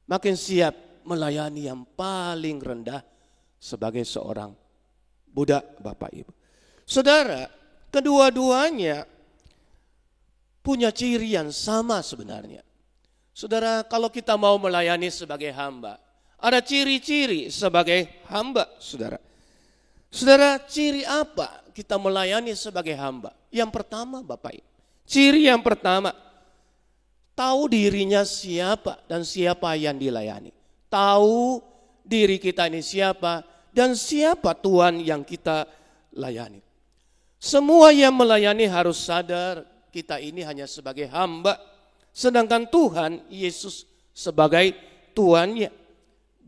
makin siap melayani yang paling rendah sebagai seorang budak, Bapak Ibu. Saudara, kedua-duanya punya ciri yang sama sebenarnya. Saudara, kalau kita mau melayani sebagai hamba, ada ciri-ciri sebagai hamba, saudara. Saudara, ciri apa kita melayani sebagai hamba? Yang pertama, Bapak Ibu, ciri yang pertama, tahu dirinya siapa dan siapa yang dilayani. Tahu diri kita ini siapa dan siapa Tuhan yang kita layani. Semua yang melayani harus sadar kita ini hanya sebagai hamba, sedangkan Tuhan Yesus sebagai Tuannya.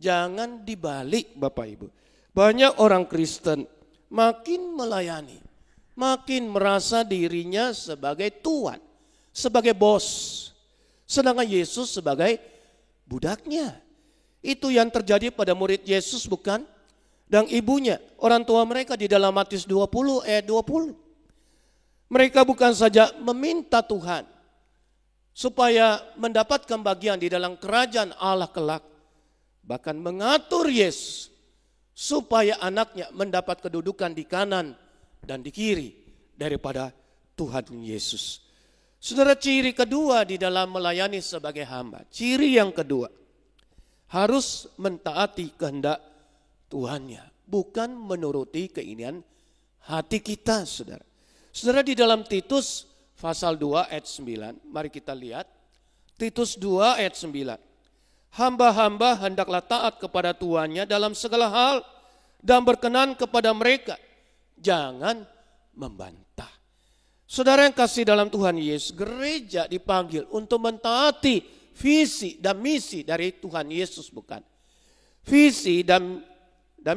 Jangan dibalik, Bapak Ibu. Banyak orang Kristen makin melayani, makin merasa dirinya sebagai Tuhan, sebagai bos, sedangkan Yesus sebagai budaknya. Itu yang terjadi pada murid Yesus, bukan? Dan ibunya, orang tua mereka di dalam Matius 20 ayat 20. Mereka bukan saja meminta Tuhan supaya mendapatkan bagian di dalam kerajaan Allah kelak, bahkan mengatur Yesus supaya anaknya mendapat kedudukan di kanan dan di kiri daripada Tuhan Yesus. Saudara, ciri kedua di dalam melayani sebagai hamba, ciri yang kedua, harus mentaati kehendak Tuhannya, bukan menuruti keinginan hati kita, saudara. Saudara, di dalam Titus pasal 2 ayat 9, mari kita lihat. Titus 2 ayat 9. Hamba-hamba hendaklah taat kepada tuannya dalam segala hal dan berkenan kepada mereka. Jangan membantah. Saudara yang kasih dalam Tuhan Yesus, gereja dipanggil untuk mentaati visi dan misi dari Tuhan Yesus, bukan? Visi dan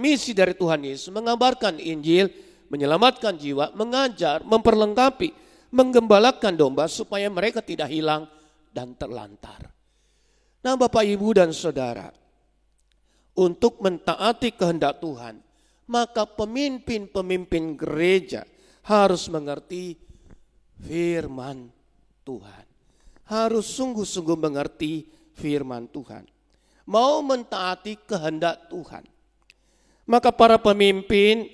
misi dari Tuhan Yesus mengabarkan Injil, menyelamatkan jiwa, mengajar, memperlengkapi, menggembalakan domba supaya mereka tidak hilang dan terlantar. Nah, Bapak, Ibu, dan Saudara, untuk mentaati kehendak Tuhan, maka pemimpin-pemimpin gereja harus mengerti firman Tuhan. Harus sungguh-sungguh mengerti firman Tuhan. Mau mentaati kehendak Tuhan. Maka para pemimpin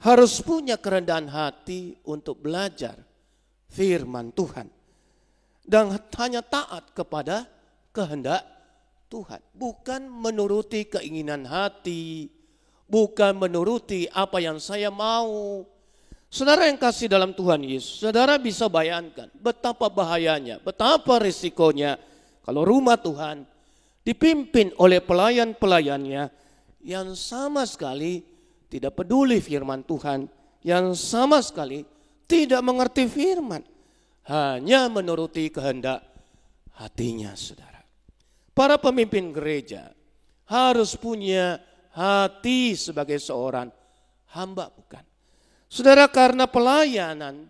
harus punya kerendahan hati untuk belajar firman Tuhan. Dan hanya taat kepada kehendak Tuhan. Bukan menuruti keinginan hati. Bukan menuruti apa yang saya mau. Saudara yang kasih dalam Tuhan Yesus, saudara bisa bayangkan betapa bahayanya, betapa risikonya kalau rumah Tuhan dipimpin oleh pelayan-pelayannya yang sama sekali tidak peduli firman Tuhan, yang sama sekali tidak mengerti firman, hanya menuruti kehendak hatinya, saudara. Para pemimpin gereja harus punya hati sebagai seorang hamba, bukan? Saudara, karena pelayanan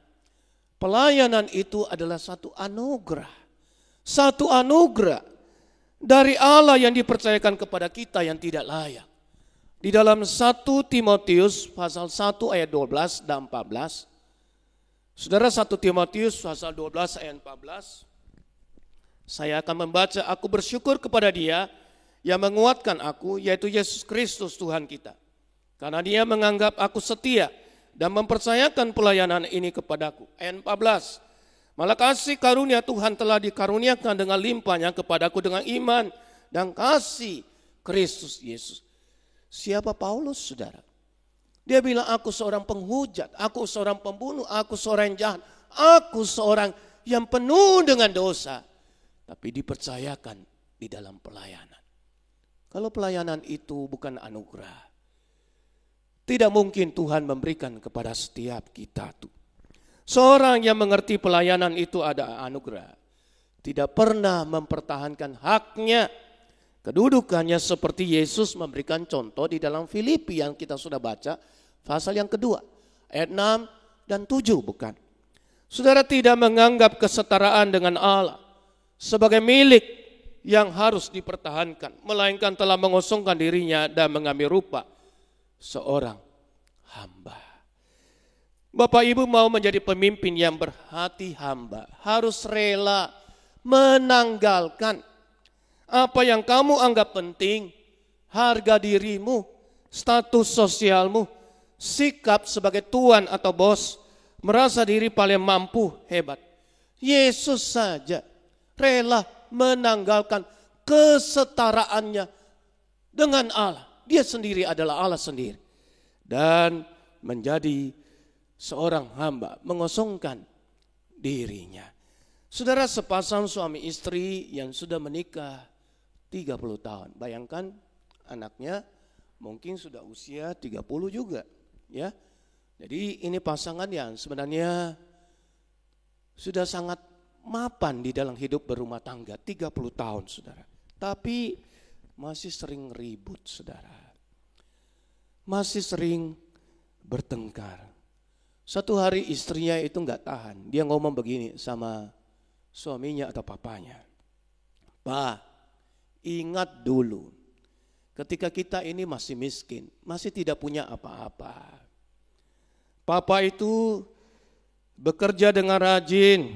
itu adalah satu anugerah. Satu anugerah dari Allah yang dipercayakan kepada kita yang tidak layak. Di dalam 1 Timotius pasal 1 ayat 12 dan 14. Saudara, 1 Timotius pasal 12 ayat 14. Saya akan membaca, aku bersyukur kepada Dia yang menguatkan aku, yaitu Yesus Kristus Tuhan kita. Karena Dia menganggap aku setia dan mempercayakan pelayanan ini kepadaku. Ayat 14. Malah kasih karunia Tuhan telah dikaruniakan dengan limpahnya kepadaku dengan iman dan kasih Kristus Yesus. Siapa Paulus, saudara? Dia bilang, aku seorang penghujat, aku seorang pembunuh, aku seorang yang jahat, aku seorang yang penuh dengan dosa. Tapi dipercayakan di dalam pelayanan. Kalau pelayanan itu bukan anugerah, tidak mungkin Tuhan memberikan kepada setiap kita tuh. Seorang yang mengerti pelayanan itu ada anugerah, tidak pernah mempertahankan haknya, kedudukannya seperti Yesus memberikan contoh di dalam Filipi yang kita sudah baca, pasal yang kedua, ayat 6 dan 7, bukan? Saudara, tidak menganggap kesetaraan dengan Allah sebagai milik yang harus dipertahankan, melainkan telah mengosongkan dirinya dan mengambil rupa seorang hamba. Bapak Ibu mau menjadi pemimpin yang berhati hamba, harus rela menanggalkan apa yang kamu anggap penting, harga dirimu, status sosialmu, sikap sebagai tuan atau bos, merasa diri paling mampu, hebat. Yesus saja rela menanggalkan kesetaraannya dengan Allah. Dia sendiri adalah Allah sendiri. Dan menjadi seorang hamba, mengosongkan dirinya. Saudara, sepasang suami istri yang sudah menikah 30 tahun. Bayangkan anaknya mungkin sudah usia 30 juga. Ya. Jadi ini pasangan yang sebenarnya sudah sangat mapan di dalam hidup berumah tangga 30 tahun, saudara. Tapi masih sering ribut, saudara. Masih sering bertengkar. Satu hari istrinya itu enggak tahan. Dia ngomong begini sama suaminya atau papanya. Pak, ingat dulu ketika kita ini masih miskin, masih tidak punya apa-apa. Papa itu bekerja dengan rajin.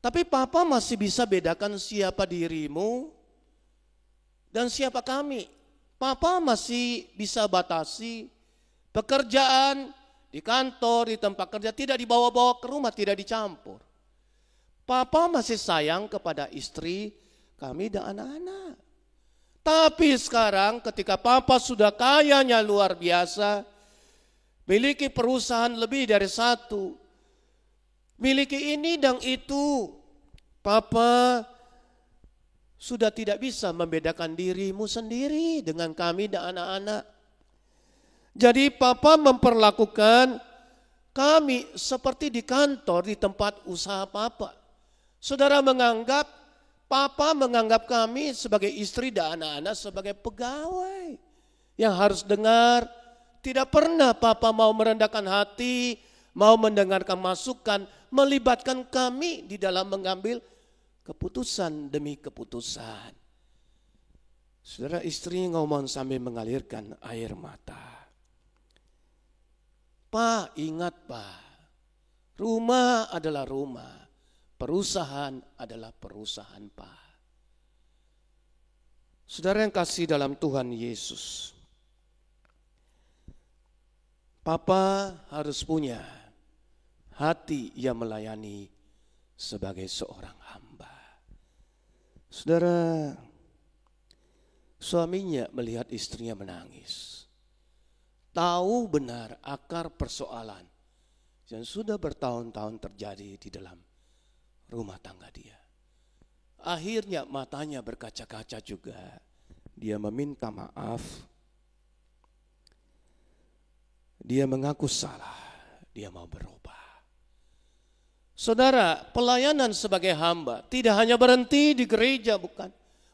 Tapi Papa masih bisa bedakan siapa dirimu dan siapa kami. Papa masih bisa batasi pekerjaan di kantor, di tempat kerja tidak dibawa-bawa ke rumah, tidak dicampur. Papa masih sayang kepada istri kami dan anak-anak. Tapi sekarang ketika Papa sudah kayanya luar biasa, miliki perusahaan lebih dari satu, miliki ini dan itu. Papa sudah tidak bisa membedakan dirimu sendiri dengan kami dan anak-anak. Jadi Papa memperlakukan kami seperti di kantor, di tempat usaha Papa. Saudara Papa menganggap kami sebagai istri dan anak-anak sebagai pegawai yang harus dengar. Tidak pernah Papa mau merendahkan hati, mau mendengarkan masukan, melibatkan kami di dalam mengambil keputusan demi keputusan. Saudara, istri ngomong sambil mengalirkan air mata. Pak, ingat Pak, rumah adalah rumah, perusahaan adalah perusahaan Pak. Saudara yang kasih dalam Tuhan Yesus, Papa harus punya hati yang melayani sebagai seorang hamba. Saudara, suaminya melihat istrinya menangis. Tahu benar akar persoalan yang sudah bertahun-tahun terjadi di dalam rumah tangga dia. Akhirnya matanya berkaca-kaca juga. Dia meminta maaf. Dia mengaku salah. Dia mau berubah. Saudara, pelayanan sebagai hamba tidak hanya berhenti di gereja, bukan.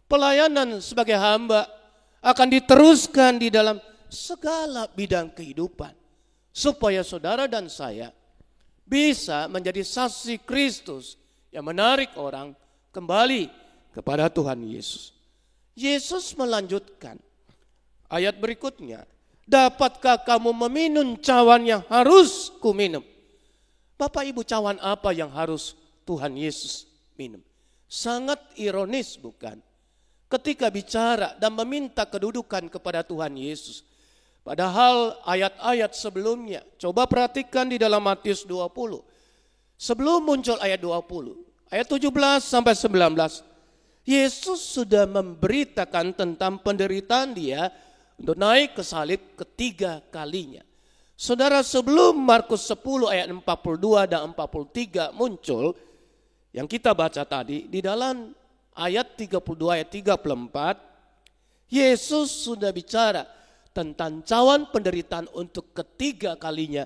Pelayanan sebagai hamba akan diteruskan di dalam segala bidang kehidupan. Supaya saudara dan saya bisa menjadi saksi Kristus yang menarik orang kembali kepada Tuhan Yesus. Yesus melanjutkan ayat berikutnya. Dapatkah kamu meminum cawan yang harus kuminum? Bapak Ibu, cawan apa yang harus Tuhan Yesus minum? Sangat ironis bukan? Ketika bicara dan meminta kedudukan kepada Tuhan Yesus. Padahal ayat-ayat sebelumnya, coba perhatikan di dalam Matius 20. Sebelum muncul ayat 20, ayat 17 sampai 19. Yesus sudah memberitakan tentang penderitaan dia untuk naik ke salib ketiga kalinya. Saudara, sebelum Markus 10 ayat 42 dan 43 muncul, yang kita baca tadi, di dalam ayat 32 ayat 34, Yesus sudah bicara tentang cawan penderitaan untuk ketiga kalinya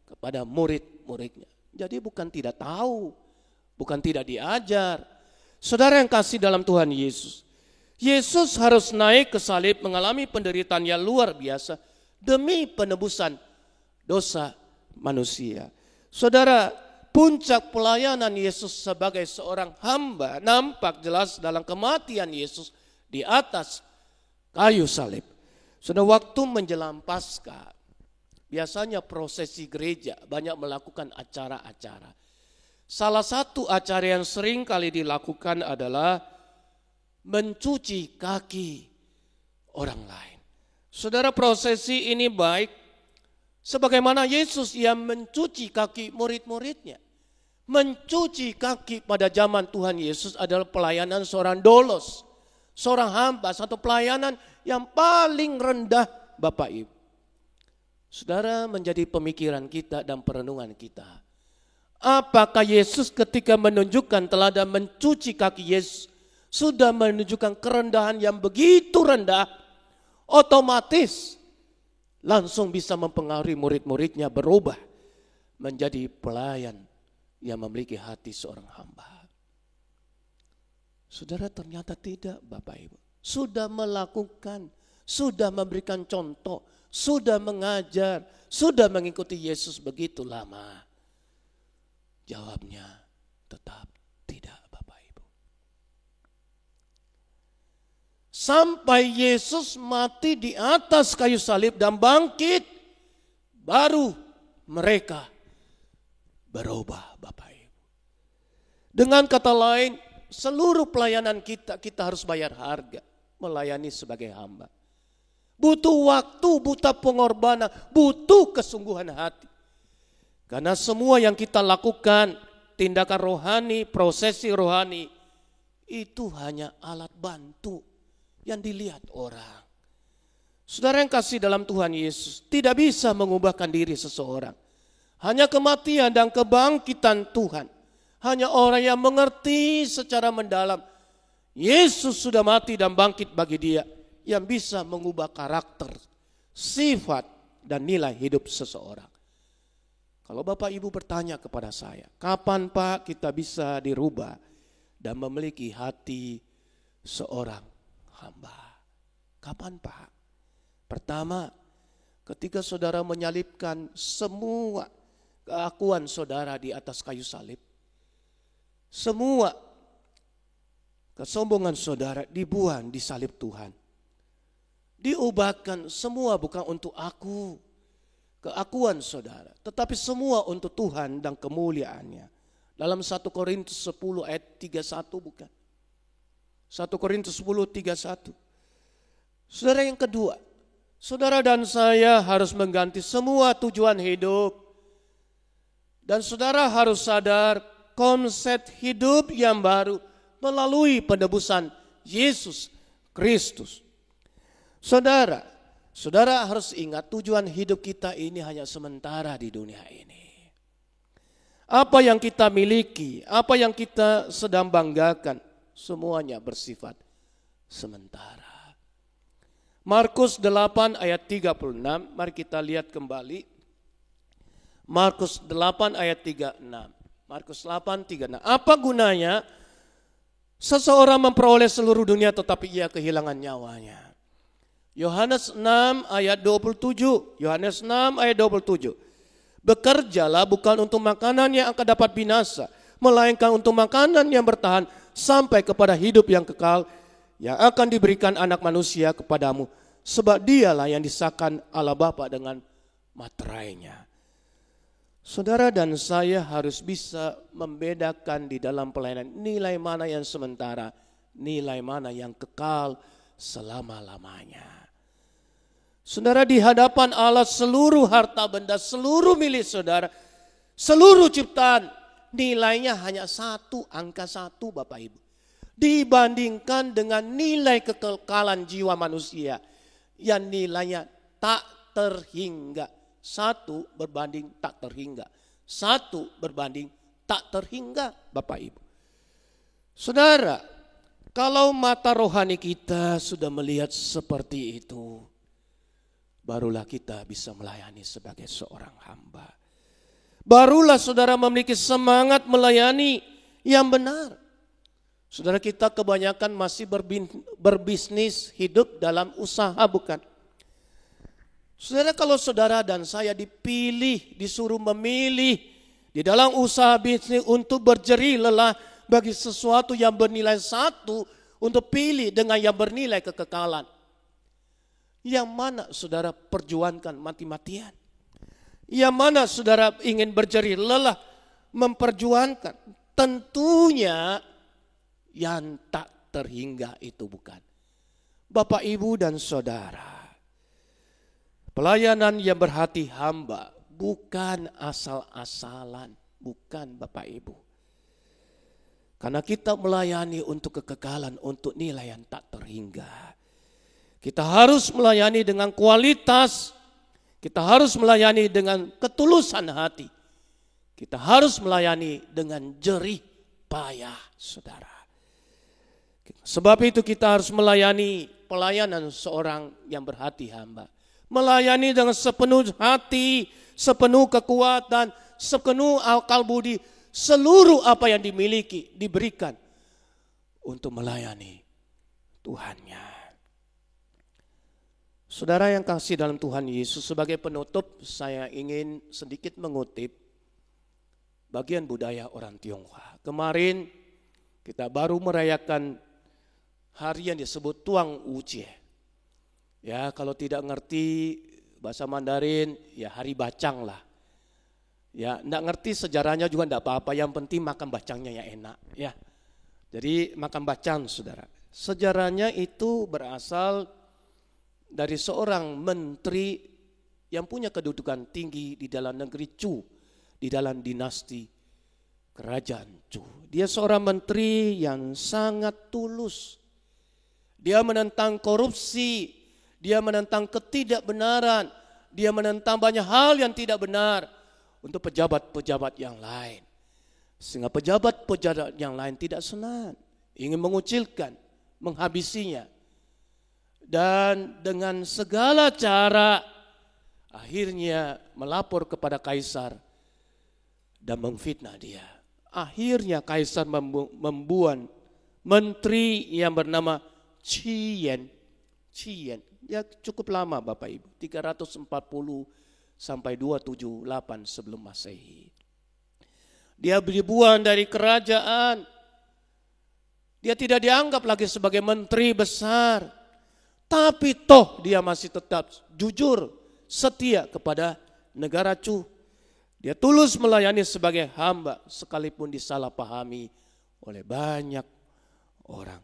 kepada murid-muridnya. Jadi bukan tidak tahu, bukan tidak diajar. Saudara yang kasih dalam Tuhan Yesus, Yesus harus naik ke salib mengalami penderitaan yang luar biasa demi penebusan dosa manusia. Saudara, puncak pelayanan Yesus sebagai seorang hamba nampak jelas dalam kematian Yesus di atas kayu salib. Saudara, waktu menjelang Paskah, biasanya prosesi gereja banyak melakukan acara-acara. Salah satu acara yang sering kali dilakukan adalah mencuci kaki orang lain. Saudara, prosesi ini baik sebagaimana Yesus yang mencuci kaki murid-muridnya. Mencuci kaki pada zaman Tuhan Yesus adalah pelayanan seorang dolos, seorang hamba, satu pelayanan yang paling rendah Bapak Ibu. Saudara, menjadi pemikiran kita dan perenungan kita. Apakah Yesus ketika menunjukkan teladan mencuci kaki Yesus sudah menunjukkan kerendahan yang begitu rendah, otomatis langsung bisa mempengaruhi murid-muridnya berubah menjadi pelayan yang memiliki hati seorang hamba. Saudara, ternyata tidak Bapak Ibu. Sudah melakukan, sudah memberikan contoh, sudah mengajar, sudah mengikuti Yesus begitu lama. Jawabnya tetap tidak Bapak Ibu. Sampai Yesus mati di atas kayu salib dan bangkit, baru mereka berubah Bapak Ibu. Dengan kata lain, seluruh pelayanan kita harus bayar harga melayani sebagai hamba. Butuh waktu, butuh pengorbanan, butuh kesungguhan hati. Karena semua yang kita lakukan, tindakan rohani, prosesi rohani, itu hanya alat bantu yang dilihat orang. Saudara yang kasih dalam Tuhan Yesus, tidak bisa mengubahkan diri seseorang. Hanya kematian dan kebangkitan Tuhan. Hanya orang yang mengerti secara mendalam Yesus sudah mati dan bangkit bagi dia yang bisa mengubah karakter, sifat, dan nilai hidup seseorang. Kalau Bapak Ibu bertanya kepada saya, kapan Pak kita bisa dirubah dan memiliki hati seorang hamba? Kapan Pak? Pertama, ketika saudara menyalibkan semua keakuan saudara di atas kayu salib, semua kesombongan saudara dibuang di salib Tuhan. Diubahkan semua bukan untuk aku, keakuan saudara, tetapi semua untuk Tuhan dan kemuliaannya. Dalam 1 Korintus 10 ayat 31 bukan? 1 Korintus 10 31. Saudara yang kedua, saudara dan saya harus mengganti semua tujuan hidup. Dan saudara harus sadar konsep hidup yang baru melalui penebusan Yesus Kristus. Saudara harus ingat tujuan hidup kita ini hanya sementara di dunia ini. Apa yang kita miliki, apa yang kita sedang banggakan, semuanya bersifat sementara. Markus 8 ayat 36, mari kita lihat kembali. Markus 8 ayat 36. Markus 8, 36. Apa gunanya seseorang memperoleh seluruh dunia tetapi ia kehilangan nyawanya? Yohanes 6 ayat 27. Yohanes 6 ayat 27. Bekerjalah bukan untuk makanan yang akan dapat binasa, melainkan untuk makanan yang bertahan sampai kepada hidup yang kekal yang akan diberikan anak manusia kepadamu. Sebab dialah yang disahkan Allah Bapa dengan materainya. Saudara dan saya harus bisa membedakan di dalam pelayanan nilai mana yang sementara, nilai mana yang kekal selama-lamanya. Saudara, di hadapan Allah seluruh harta benda, seluruh milik saudara, seluruh ciptaan nilainya hanya satu, angka satu Bapak Ibu. Dibandingkan dengan nilai kekekalan jiwa manusia yang nilainya tak terhingga. Satu berbanding tak terhingga. Satu berbanding tak terhingga Bapak Ibu. Saudara, kalau mata rohani kita sudah melihat seperti itu, barulah kita bisa melayani sebagai seorang hamba. Barulah saudara memiliki semangat melayani yang benar. Saudara, kita kebanyakan masih berbisnis, hidup dalam usaha, bukan? Saudara, kalau saudara dan saya disuruh memilih di dalam usaha bisnis untuk berjerih lelah bagi sesuatu yang bernilai satu, untuk pilih dengan yang bernilai kekekalan. Yang mana saudara perjuangkan mati-matian? Yang mana saudara ingin berjerih lelah memperjuangkan? Tentunya yang tak terhingga itu bukan. Bapak, Ibu, dan saudara, pelayanan yang berhati hamba bukan asal-asalan, bukan Bapak Ibu. Karena kita melayani untuk kekekalan, untuk nilai yang tak terhingga. Kita harus melayani dengan kualitas, kita harus melayani dengan ketulusan hati. Kita harus melayani dengan jerih payah, saudara. Sebab itu kita harus melayani pelayanan seorang yang berhati hamba. Melayani dengan sepenuh hati, sepenuh kekuatan, sepenuh akal budi, seluruh apa yang dimiliki diberikan untuk melayani Tuhannya. Saudara yang kasih dalam Tuhan Yesus, sebagai penutup saya ingin sedikit mengutip bagian budaya orang Tionghoa. Kemarin kita baru merayakan hari yang disebut Tuang Ucie. Ya, kalau tidak ngerti bahasa Mandarin, ya hari bacang lah. Ya, enggak ngerti sejarahnya juga enggak apa-apa, yang penting makan bacangnya yang enak, ya. Jadi makan bacang, saudara. Sejarahnya itu berasal dari seorang menteri yang punya kedudukan tinggi di dalam negeri Chu, di dalam dinasti kerajaan Chu. Dia seorang menteri yang sangat tulus. Dia menentang korupsi, Dia menentang ketidakbenaran. Dia menentang banyak hal yang tidak benar untuk pejabat-pejabat yang lain. Sehingga pejabat-pejabat yang lain tidak senang, ingin mengucilkan, menghabisinya. Dan dengan segala cara akhirnya melapor kepada kaisar dan memfitnah dia. Akhirnya kaisar membuat menteri yang bernama Qian. Ya cukup lama Bapak Ibu, 340 sampai 278 sebelum Masehi. Dia dibuang dari kerajaan. Dia tidak dianggap lagi sebagai menteri besar. Tapi toh dia masih tetap jujur, setia kepada negara Chu. Dia tulus melayani sebagai hamba sekalipun disalahpahami oleh banyak orang.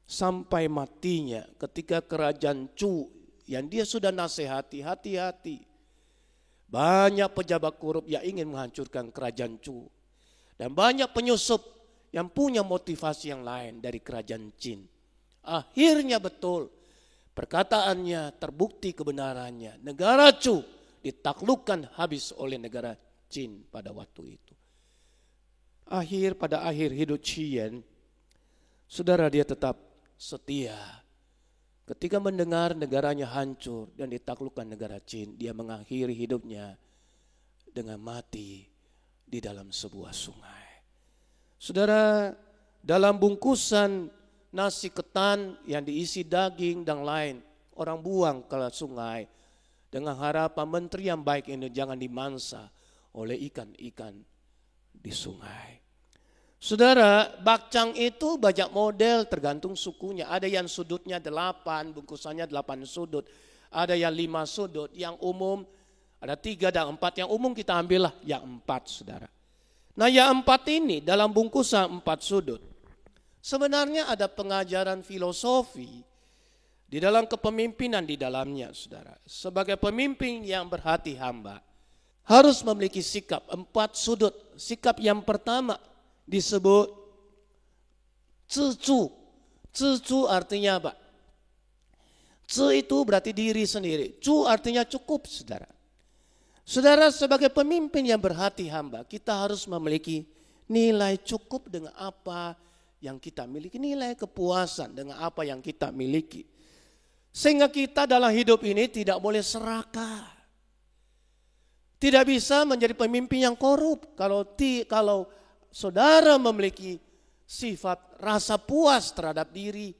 Sampai matinya ketika kerajaan Chu yang dia sudah nasihati, hati-hati. Banyak pejabat korup yang ingin menghancurkan kerajaan Chu. Dan banyak penyusup yang punya motivasi yang lain dari kerajaan Qin. Akhirnya betul perkataannya terbukti kebenarannya. Negara Chu ditaklukkan habis oleh negara Qin pada waktu itu. Pada akhir hidup Qian, saudara, dia tetap setia. Ketika mendengar negaranya hancur dan ditaklukkan negara Qin, dia mengakhiri hidupnya dengan mati di dalam sebuah sungai. Saudara, dalam bungkusan nasi ketan yang diisi daging dan lain, orang buang ke sungai dengan harapan menteri yang baik ini jangan dimangsa oleh ikan-ikan di sungai. Saudara, bakcang itu banyak model tergantung sukunya. Ada yang sudutnya 8, bungkusannya 8 sudut. Ada yang 5 sudut, yang umum ada 3 dan 4. Yang umum kita ambillah yang 4, saudara. Nah yang 4 ini dalam bungkusan 4 sudut. Sebenarnya ada pengajaran filosofi di dalam kepemimpinan di dalamnya, saudara. Sebagai pemimpin yang berhati hamba, harus memiliki sikap 4 sudut. Sikap yang pertama disebut Zizhu. Zizhu artinya apa? Zi itu berarti diri sendiri. Zu artinya cukup, saudara. Saudara, sebagai pemimpin yang berhati hamba, kita harus memiliki nilai cukup dengan apa yang kita miliki. Nilai kepuasan dengan apa yang kita miliki. Sehingga kita dalam hidup ini tidak boleh serakah. Tidak bisa menjadi pemimpin yang korup. Kalau saudara memiliki sifat rasa puas terhadap diri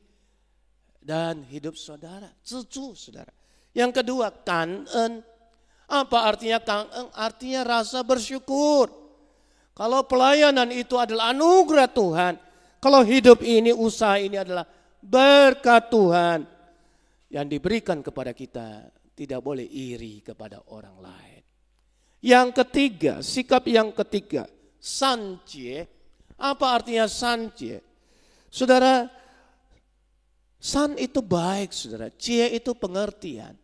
dan hidup saudara. Zizhu, saudara. Yang kedua, kan'en. Apa artinya kan'en? Artinya rasa bersyukur. Kalau pelayanan itu adalah anugerah Tuhan. Kalau hidup ini, usaha ini adalah berkat Tuhan yang diberikan kepada kita. Tidak boleh iri kepada orang lain. Yang ketiga, sikap yang ketiga, sanjie. Apa artinya sanjie? Saudara, san itu baik, saudara. Jie itu pengertian.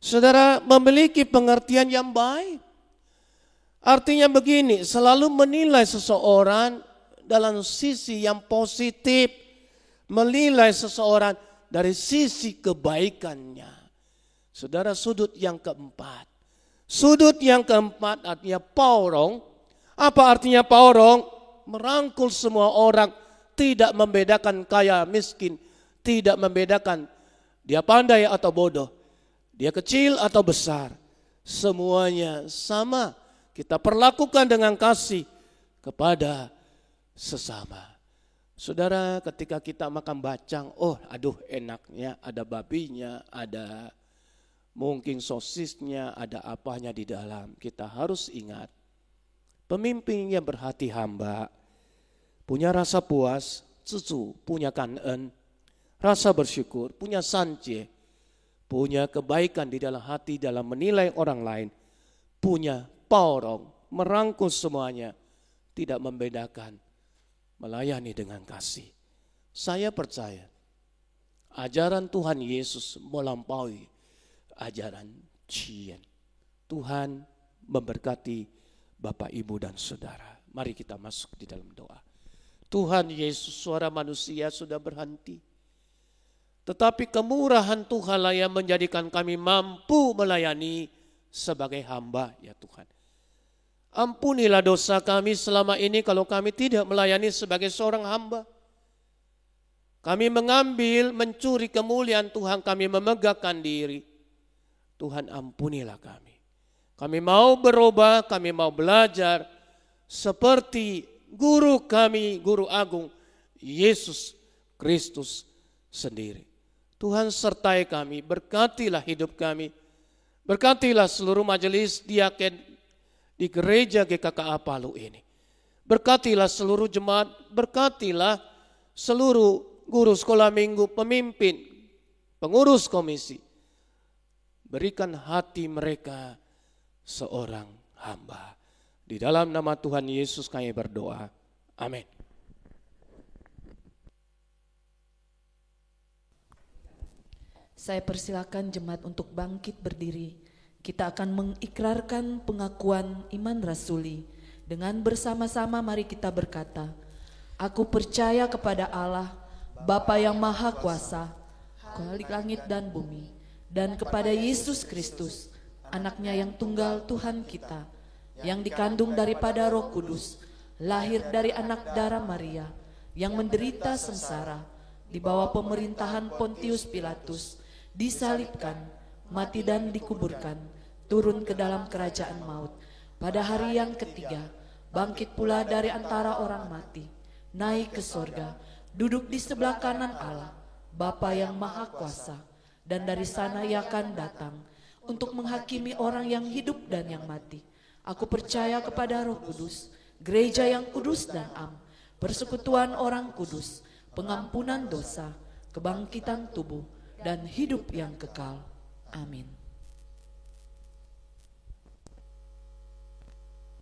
Saudara memiliki pengertian yang baik. Artinya begini, selalu menilai seseorang dalam sisi yang positif. Menilai seseorang dari sisi kebaikannya. Saudara, sudut yang keempat. Sudut yang keempat artinya paurong. Apa artinya paurong? Merangkul semua orang, tidak membedakan kaya miskin, tidak membedakan dia pandai atau bodoh, dia kecil atau besar, semuanya sama. Kita perlakukan dengan kasih kepada sesama. Saudara, ketika kita makan bacang, enaknya, ada babinya, ada mungkin sosisnya, ada apanya di dalam. Kita harus ingat, pemimpin yang berhati hamba, punya rasa puas, zizhu, punya kan'en, rasa bersyukur, punya sanjie, punya kebaikan di dalam hati dalam menilai orang lain, punya paurong, merangkul semuanya, tidak membedakan, melayani dengan kasih. Saya percaya ajaran Tuhan Yesus melampaui ajaran Qian. Tuhan memberkati Bapak, Ibu, dan Saudara. Mari kita masuk di dalam doa. Tuhan Yesus, suara manusia sudah berhenti. Tetapi kemurahan Tuhanlah yang menjadikan kami mampu melayani sebagai hamba ya Tuhan. Ampunilah dosa kami selama ini kalau kami tidak melayani sebagai seorang hamba. Kami mengambil, mencuri kemuliaan Tuhan, kami memegahkan diri. Tuhan ampunilah kami. Kami mau berubah, kami mau belajar seperti guru kami, guru agung, Yesus Kristus sendiri. Tuhan sertai kami, berkatilah hidup kami. Berkatilah seluruh majelis diaken di gereja GKKA Palu ini. Berkatilah seluruh jemaat, berkatilah seluruh guru sekolah minggu, pemimpin, pengurus komisi. Berikan hati mereka seorang hamba. Di dalam nama Tuhan Yesus kami berdoa. Amin. Saya persilakan jemaat untuk bangkit berdiri. Kita akan mengikrarkan pengakuan iman rasuli. Dengan bersama-sama mari kita berkata, aku percaya kepada Allah, Bapa yang Maha Kuasa, Khalik langit dan bumi, dan kepada Yesus Kristus, anaknya yang tunggal Tuhan kita, yang dikandung daripada Roh Kudus, lahir dari anak darah Maria, yang menderita sengsara, di bawah pemerintahan Pontius Pilatus, disalibkan, mati dan dikuburkan, turun ke dalam kerajaan maut. Pada hari yang ketiga, bangkit pula dari antara orang mati, naik ke sorga, duduk di sebelah kanan Allah, Bapa yang Maha Kuasa, dan dari sana ia akan datang untuk menghakimi orang yang hidup dan yang mati. Aku percaya kepada Roh Kudus, gereja yang kudus dan am, persekutuan orang kudus, pengampunan dosa, kebangkitan tubuh, dan hidup yang kekal. Amin.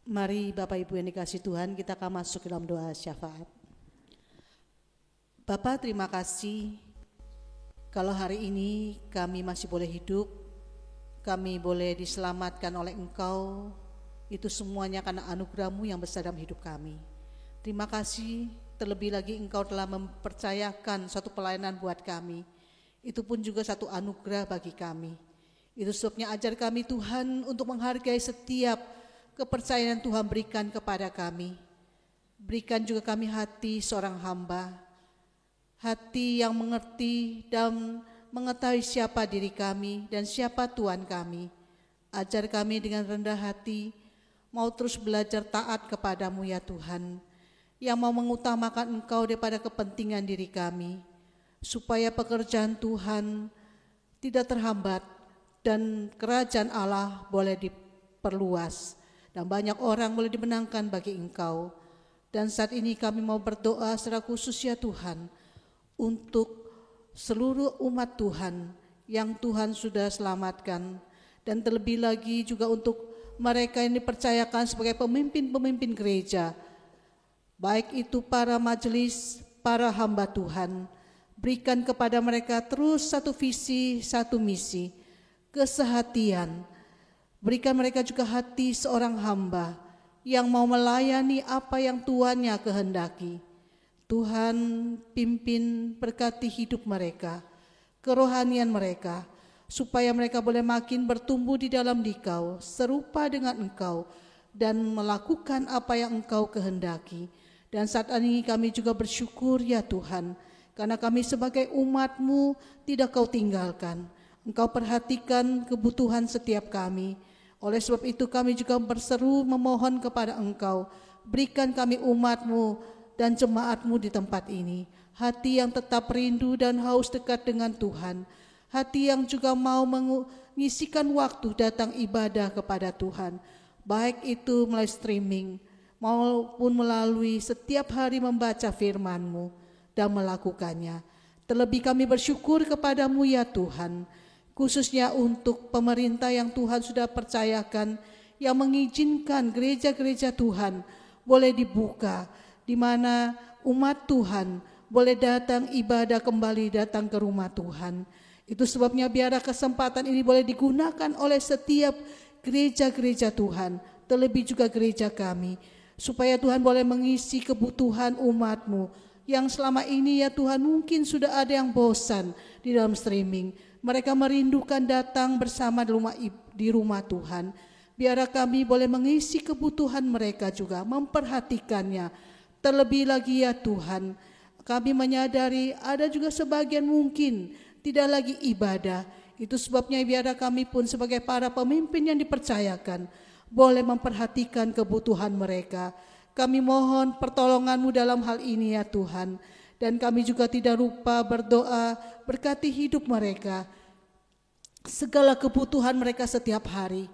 Mari Bapak Ibu yang dikasihi Tuhan, kita akan masuk dalam doa syafaat. Bapak, terima kasih kalau hari ini kami masih boleh hidup, kami boleh diselamatkan oleh Engkau. Itu semuanya karena anugerah-Mu yang besar dalam hidup kami. Terima kasih terlebih lagi Engkau telah mempercayakan suatu pelayanan buat kami. Itu pun juga satu anugerah bagi kami. Itu sebabnya ajar kami Tuhan untuk menghargai setiap kepercayaan yang Tuhan berikan kepada kami. Berikan juga kami hati seorang hamba, hati yang mengerti dan mengetahui siapa diri kami dan siapa Tuhan kami. Ajar kami dengan rendah hati, mau terus belajar taat kepadamu ya Tuhan, yang mau mengutamakan Engkau daripada kepentingan diri kami, supaya pekerjaan Tuhan tidak terhambat dan kerajaan Allah boleh diperluas dan banyak orang boleh dimenangkan bagi Engkau. Dan saat ini kami mau berdoa secara khusus ya Tuhan untuk seluruh umat Tuhan yang Tuhan sudah selamatkan, dan terlebih lagi juga untuk mereka yang dipercayakan sebagai pemimpin-pemimpin gereja, baik itu para majelis, para hamba Tuhan. Berikan kepada mereka terus satu visi, satu misi, kesehatian. Berikan mereka juga hati seorang hamba yang mau melayani apa yang tuannya kehendaki. Tuhan pimpin, berkati hidup mereka, kerohanian mereka, supaya mereka boleh makin bertumbuh di dalam Dikau, serupa dengan Engkau, dan melakukan apa yang Engkau kehendaki. Dan saat ini kami juga bersyukur ya Tuhan, karena kami sebagai umat-Mu tidak Kau tinggalkan. Engkau perhatikan kebutuhan setiap kami. Oleh sebab itu kami juga berseru memohon kepada Engkau, berikan kami umat-Mu dan jemaat-Mu di tempat ini, hati yang tetap rindu dan haus dekat dengan Tuhan, hati yang juga mau mengisikan waktu datang ibadah kepada Tuhan, baik itu melalui streaming maupun melalui setiap hari membaca firman-Mu dan melakukannya. Terlebih kami bersyukur kepadamu ya Tuhan, khususnya untuk pemerintah yang Tuhan sudah percayakan, yang mengizinkan gereja-gereja Tuhan boleh dibuka, di mana umat Tuhan boleh datang ibadah kembali, datang ke rumah Tuhan. Itu sebabnya biarlah kesempatan ini boleh digunakan oleh setiap gereja-gereja Tuhan, terlebih juga gereja kami, supaya Tuhan boleh mengisi kebutuhan umat-Mu yang selama ini ya Tuhan mungkin sudah ada yang bosan di dalam streaming. Mereka merindukan datang bersama di rumah Tuhan. Biarlah kami boleh mengisi kebutuhan mereka juga, memperhatikannya. Terlebih lagi ya Tuhan, kami menyadari ada juga sebagian mungkin tidak lagi ibadah. Itu sebabnya biarlah kami pun sebagai para pemimpin yang dipercayakan boleh memperhatikan kebutuhan mereka. Kami mohon pertolongan-Mu dalam hal ini ya Tuhan. Dan kami juga tidak lupa berdoa, berkati hidup mereka, segala kebutuhan mereka setiap hari.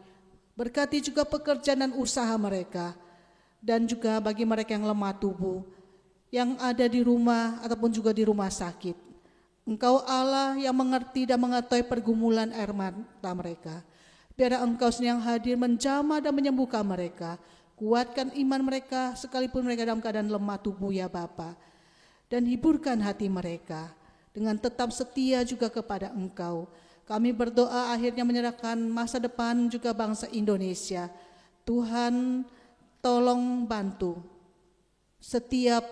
Berkati juga pekerjaan dan usaha mereka. Dan juga bagi mereka yang lemah tubuh, yang ada di rumah ataupun juga di rumah sakit. Engkau Allah yang mengerti dan mengetahui pergumulan air mata mereka. Biarlah Engkau sendiri yang hadir menjamah dan menyembuhkan mereka. Kuatkan iman mereka sekalipun mereka dalam keadaan lemah tubuh ya Bapa. Dan hiburkan hati mereka dengan tetap setia juga kepada Engkau. Kami berdoa akhirnya menyerahkan masa depan juga bangsa Indonesia. Tuhan tolong bantu setiap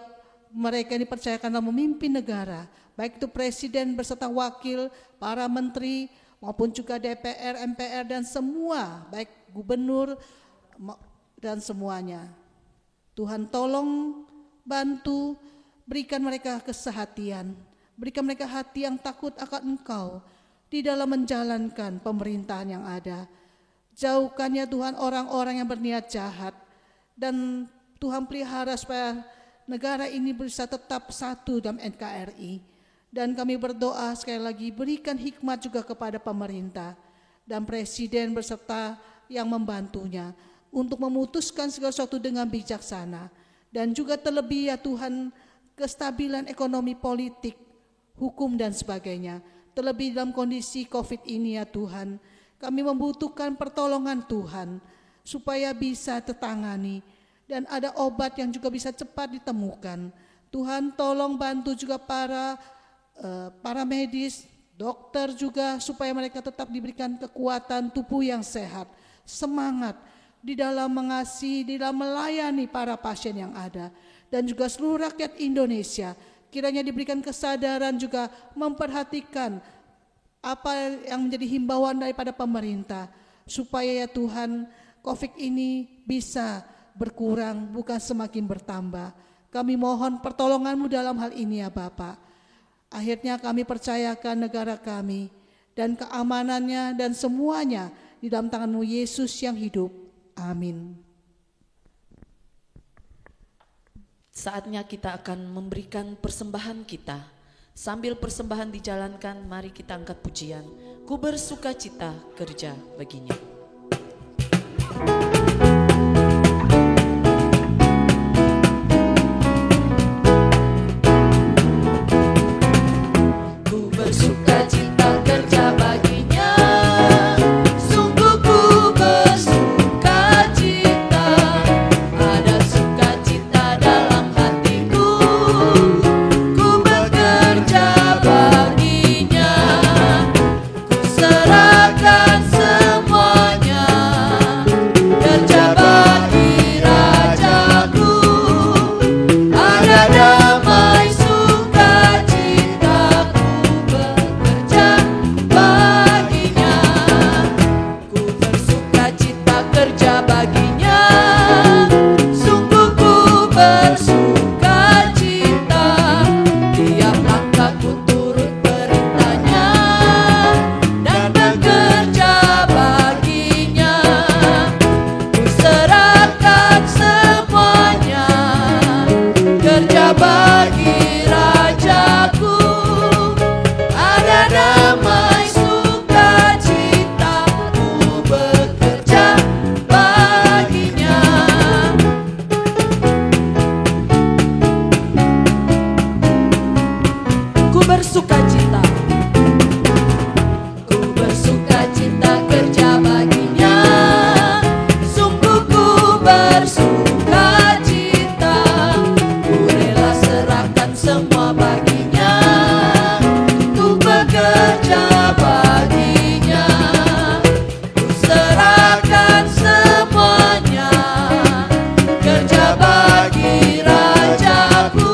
mereka yang dipercayakan dalam memimpin negara, baik itu presiden beserta wakil, para menteri maupun juga DPR, MPR dan semua, baik gubernur dan semuanya. Tuhan tolong bantu, berikan mereka kesehatian, berikan mereka hati yang takut akan Engkau di dalam menjalankan pemerintahan yang ada. Jauhkan ya Tuhan orang-orang yang berniat jahat, dan Tuhan pelihara supaya negara ini bisa tetap satu dalam NKRI. Dan kami berdoa sekali lagi, berikan hikmat juga kepada pemerintah dan presiden beserta yang membantunya untuk memutuskan segala sesuatu dengan bijaksana. Dan juga terlebih ya Tuhan, kestabilan ekonomi politik, hukum dan sebagainya. Terlebih dalam kondisi COVID ini ya Tuhan, kami membutuhkan pertolongan Tuhan supaya bisa tertangani dan ada obat yang juga bisa cepat ditemukan. Tuhan tolong bantu juga para medis, dokter juga supaya mereka tetap diberikan kekuatan tubuh yang sehat, semangat di dalam mengasihi, di dalam melayani para pasien yang ada. Dan juga seluruh rakyat Indonesia kiranya diberikan kesadaran juga memperhatikan apa yang menjadi himbauan daripada pemerintah supaya ya Tuhan COVID ini bisa berkurang bukan semakin bertambah. Kami mohon pertolongan-Mu dalam hal ini ya Bapa. Akhirnya kami percayakan negara kami dan keamanannya dan semuanya di dalam tangan-Mu Yesus yang hidup. Amin. Saatnya kita akan memberikan persembahan kita. Sambil persembahan dijalankan, mari kita angkat pujian. Ku bersukacita kerja baginya. Ku bersukacita kerja baginya, sungguh ku bersukacita, ada sukacita dalam hatiku, ku bekerja baginya, ku serahkan semuanya, kerja bagi Rajaku, ada damai sukacita, ku bekerja baginya, ku bersukacita kerja baginya, sungguh ku bersukacita, tiap langkahku turut perintahnya, dan bekerja baginya, ku serahkan semuanya, kerja bagi Rajaku, ada damai sukacita, ku bekerja baginya. Ku bersukacita, ku bersukacita kerja baginya, sungguh ku bersukacita, ku rela serahkan semua baginya, ku bekerja baginya, ku serahkan semuanya, kerja bagi Rajaku,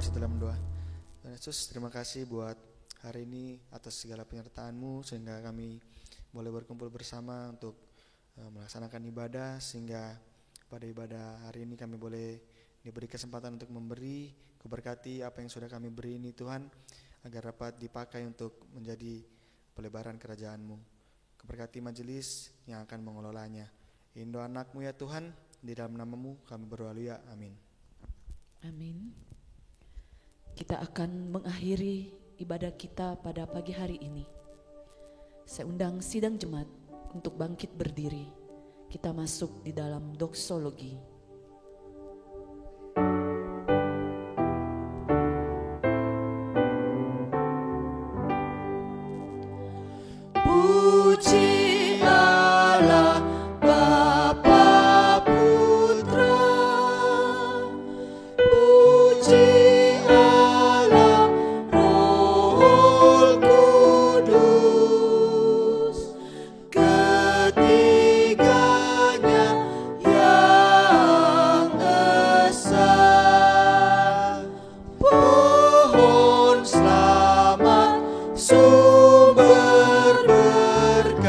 bersatu dalam doa. Tuhan Yesus, terima kasih buat hari ini atas segala penyertaan-Mu sehingga kami boleh berkumpul bersama untuk melaksanakan ibadah, sehingga pada ibadah hari ini kami boleh diberi kesempatan untuk memberi, kuberkati apa yang sudah kami beri ini Tuhan, agar dapat dipakai untuk menjadi pelebaran kerajaan-Mu. Kuberkati majelis yang akan mengelolanya. Ini doa anak-Mu ya Tuhan, di dalam nama-Mu kami berdoa, ya amin. Amin. Kita akan mengakhiri ibadah kita pada pagi hari ini. Saya undang sidang jemaat untuk bangkit berdiri. Kita masuk di dalam doksologi. Puji Allah Bapa Putra, puji Allah Roh Kudus, ketiganya yang esa. Pohon selamat sumber berkat.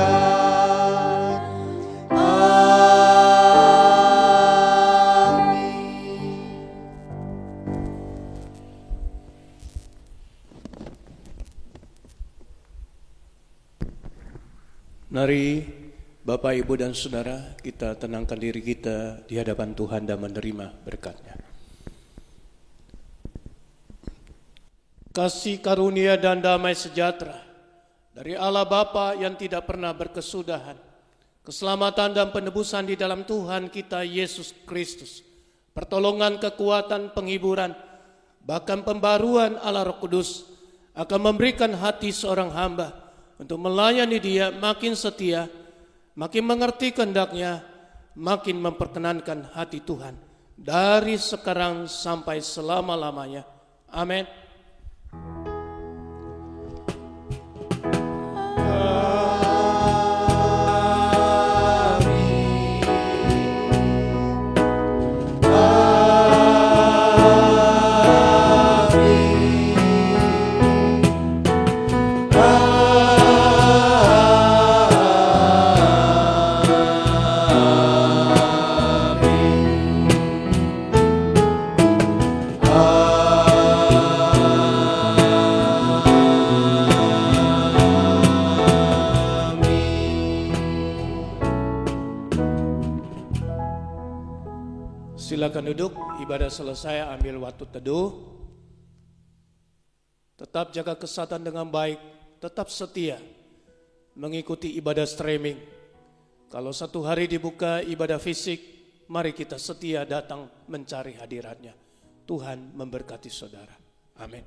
Amin. Mari Bapak, Ibu, dan Saudara, kita tenangkan diri kita di hadapan Tuhan dan menerima berkat-Nya. Kasih karunia dan damai sejahtera dari Allah Bapa yang tidak pernah berkesudahan, keselamatan dan penebusan di dalam Tuhan kita Yesus Kristus, pertolongan, kekuatan, penghiburan, bahkan pembaruan Allah Roh Kudus akan memberikan hati seorang hamba untuk melayani Dia makin setia, makin mengerti kehendak-Nya, makin memperkenankan hati Tuhan dari sekarang sampai selama-lamanya. Amin. Silakan duduk, ibadah selesai, ambil waktu teduh. Tetap jaga kesehatan dengan baik, tetap setia mengikuti ibadah streaming. Kalau satu hari dibuka ibadah fisik, mari kita setia datang mencari hadiratnya. Tuhan memberkati saudara. Amin.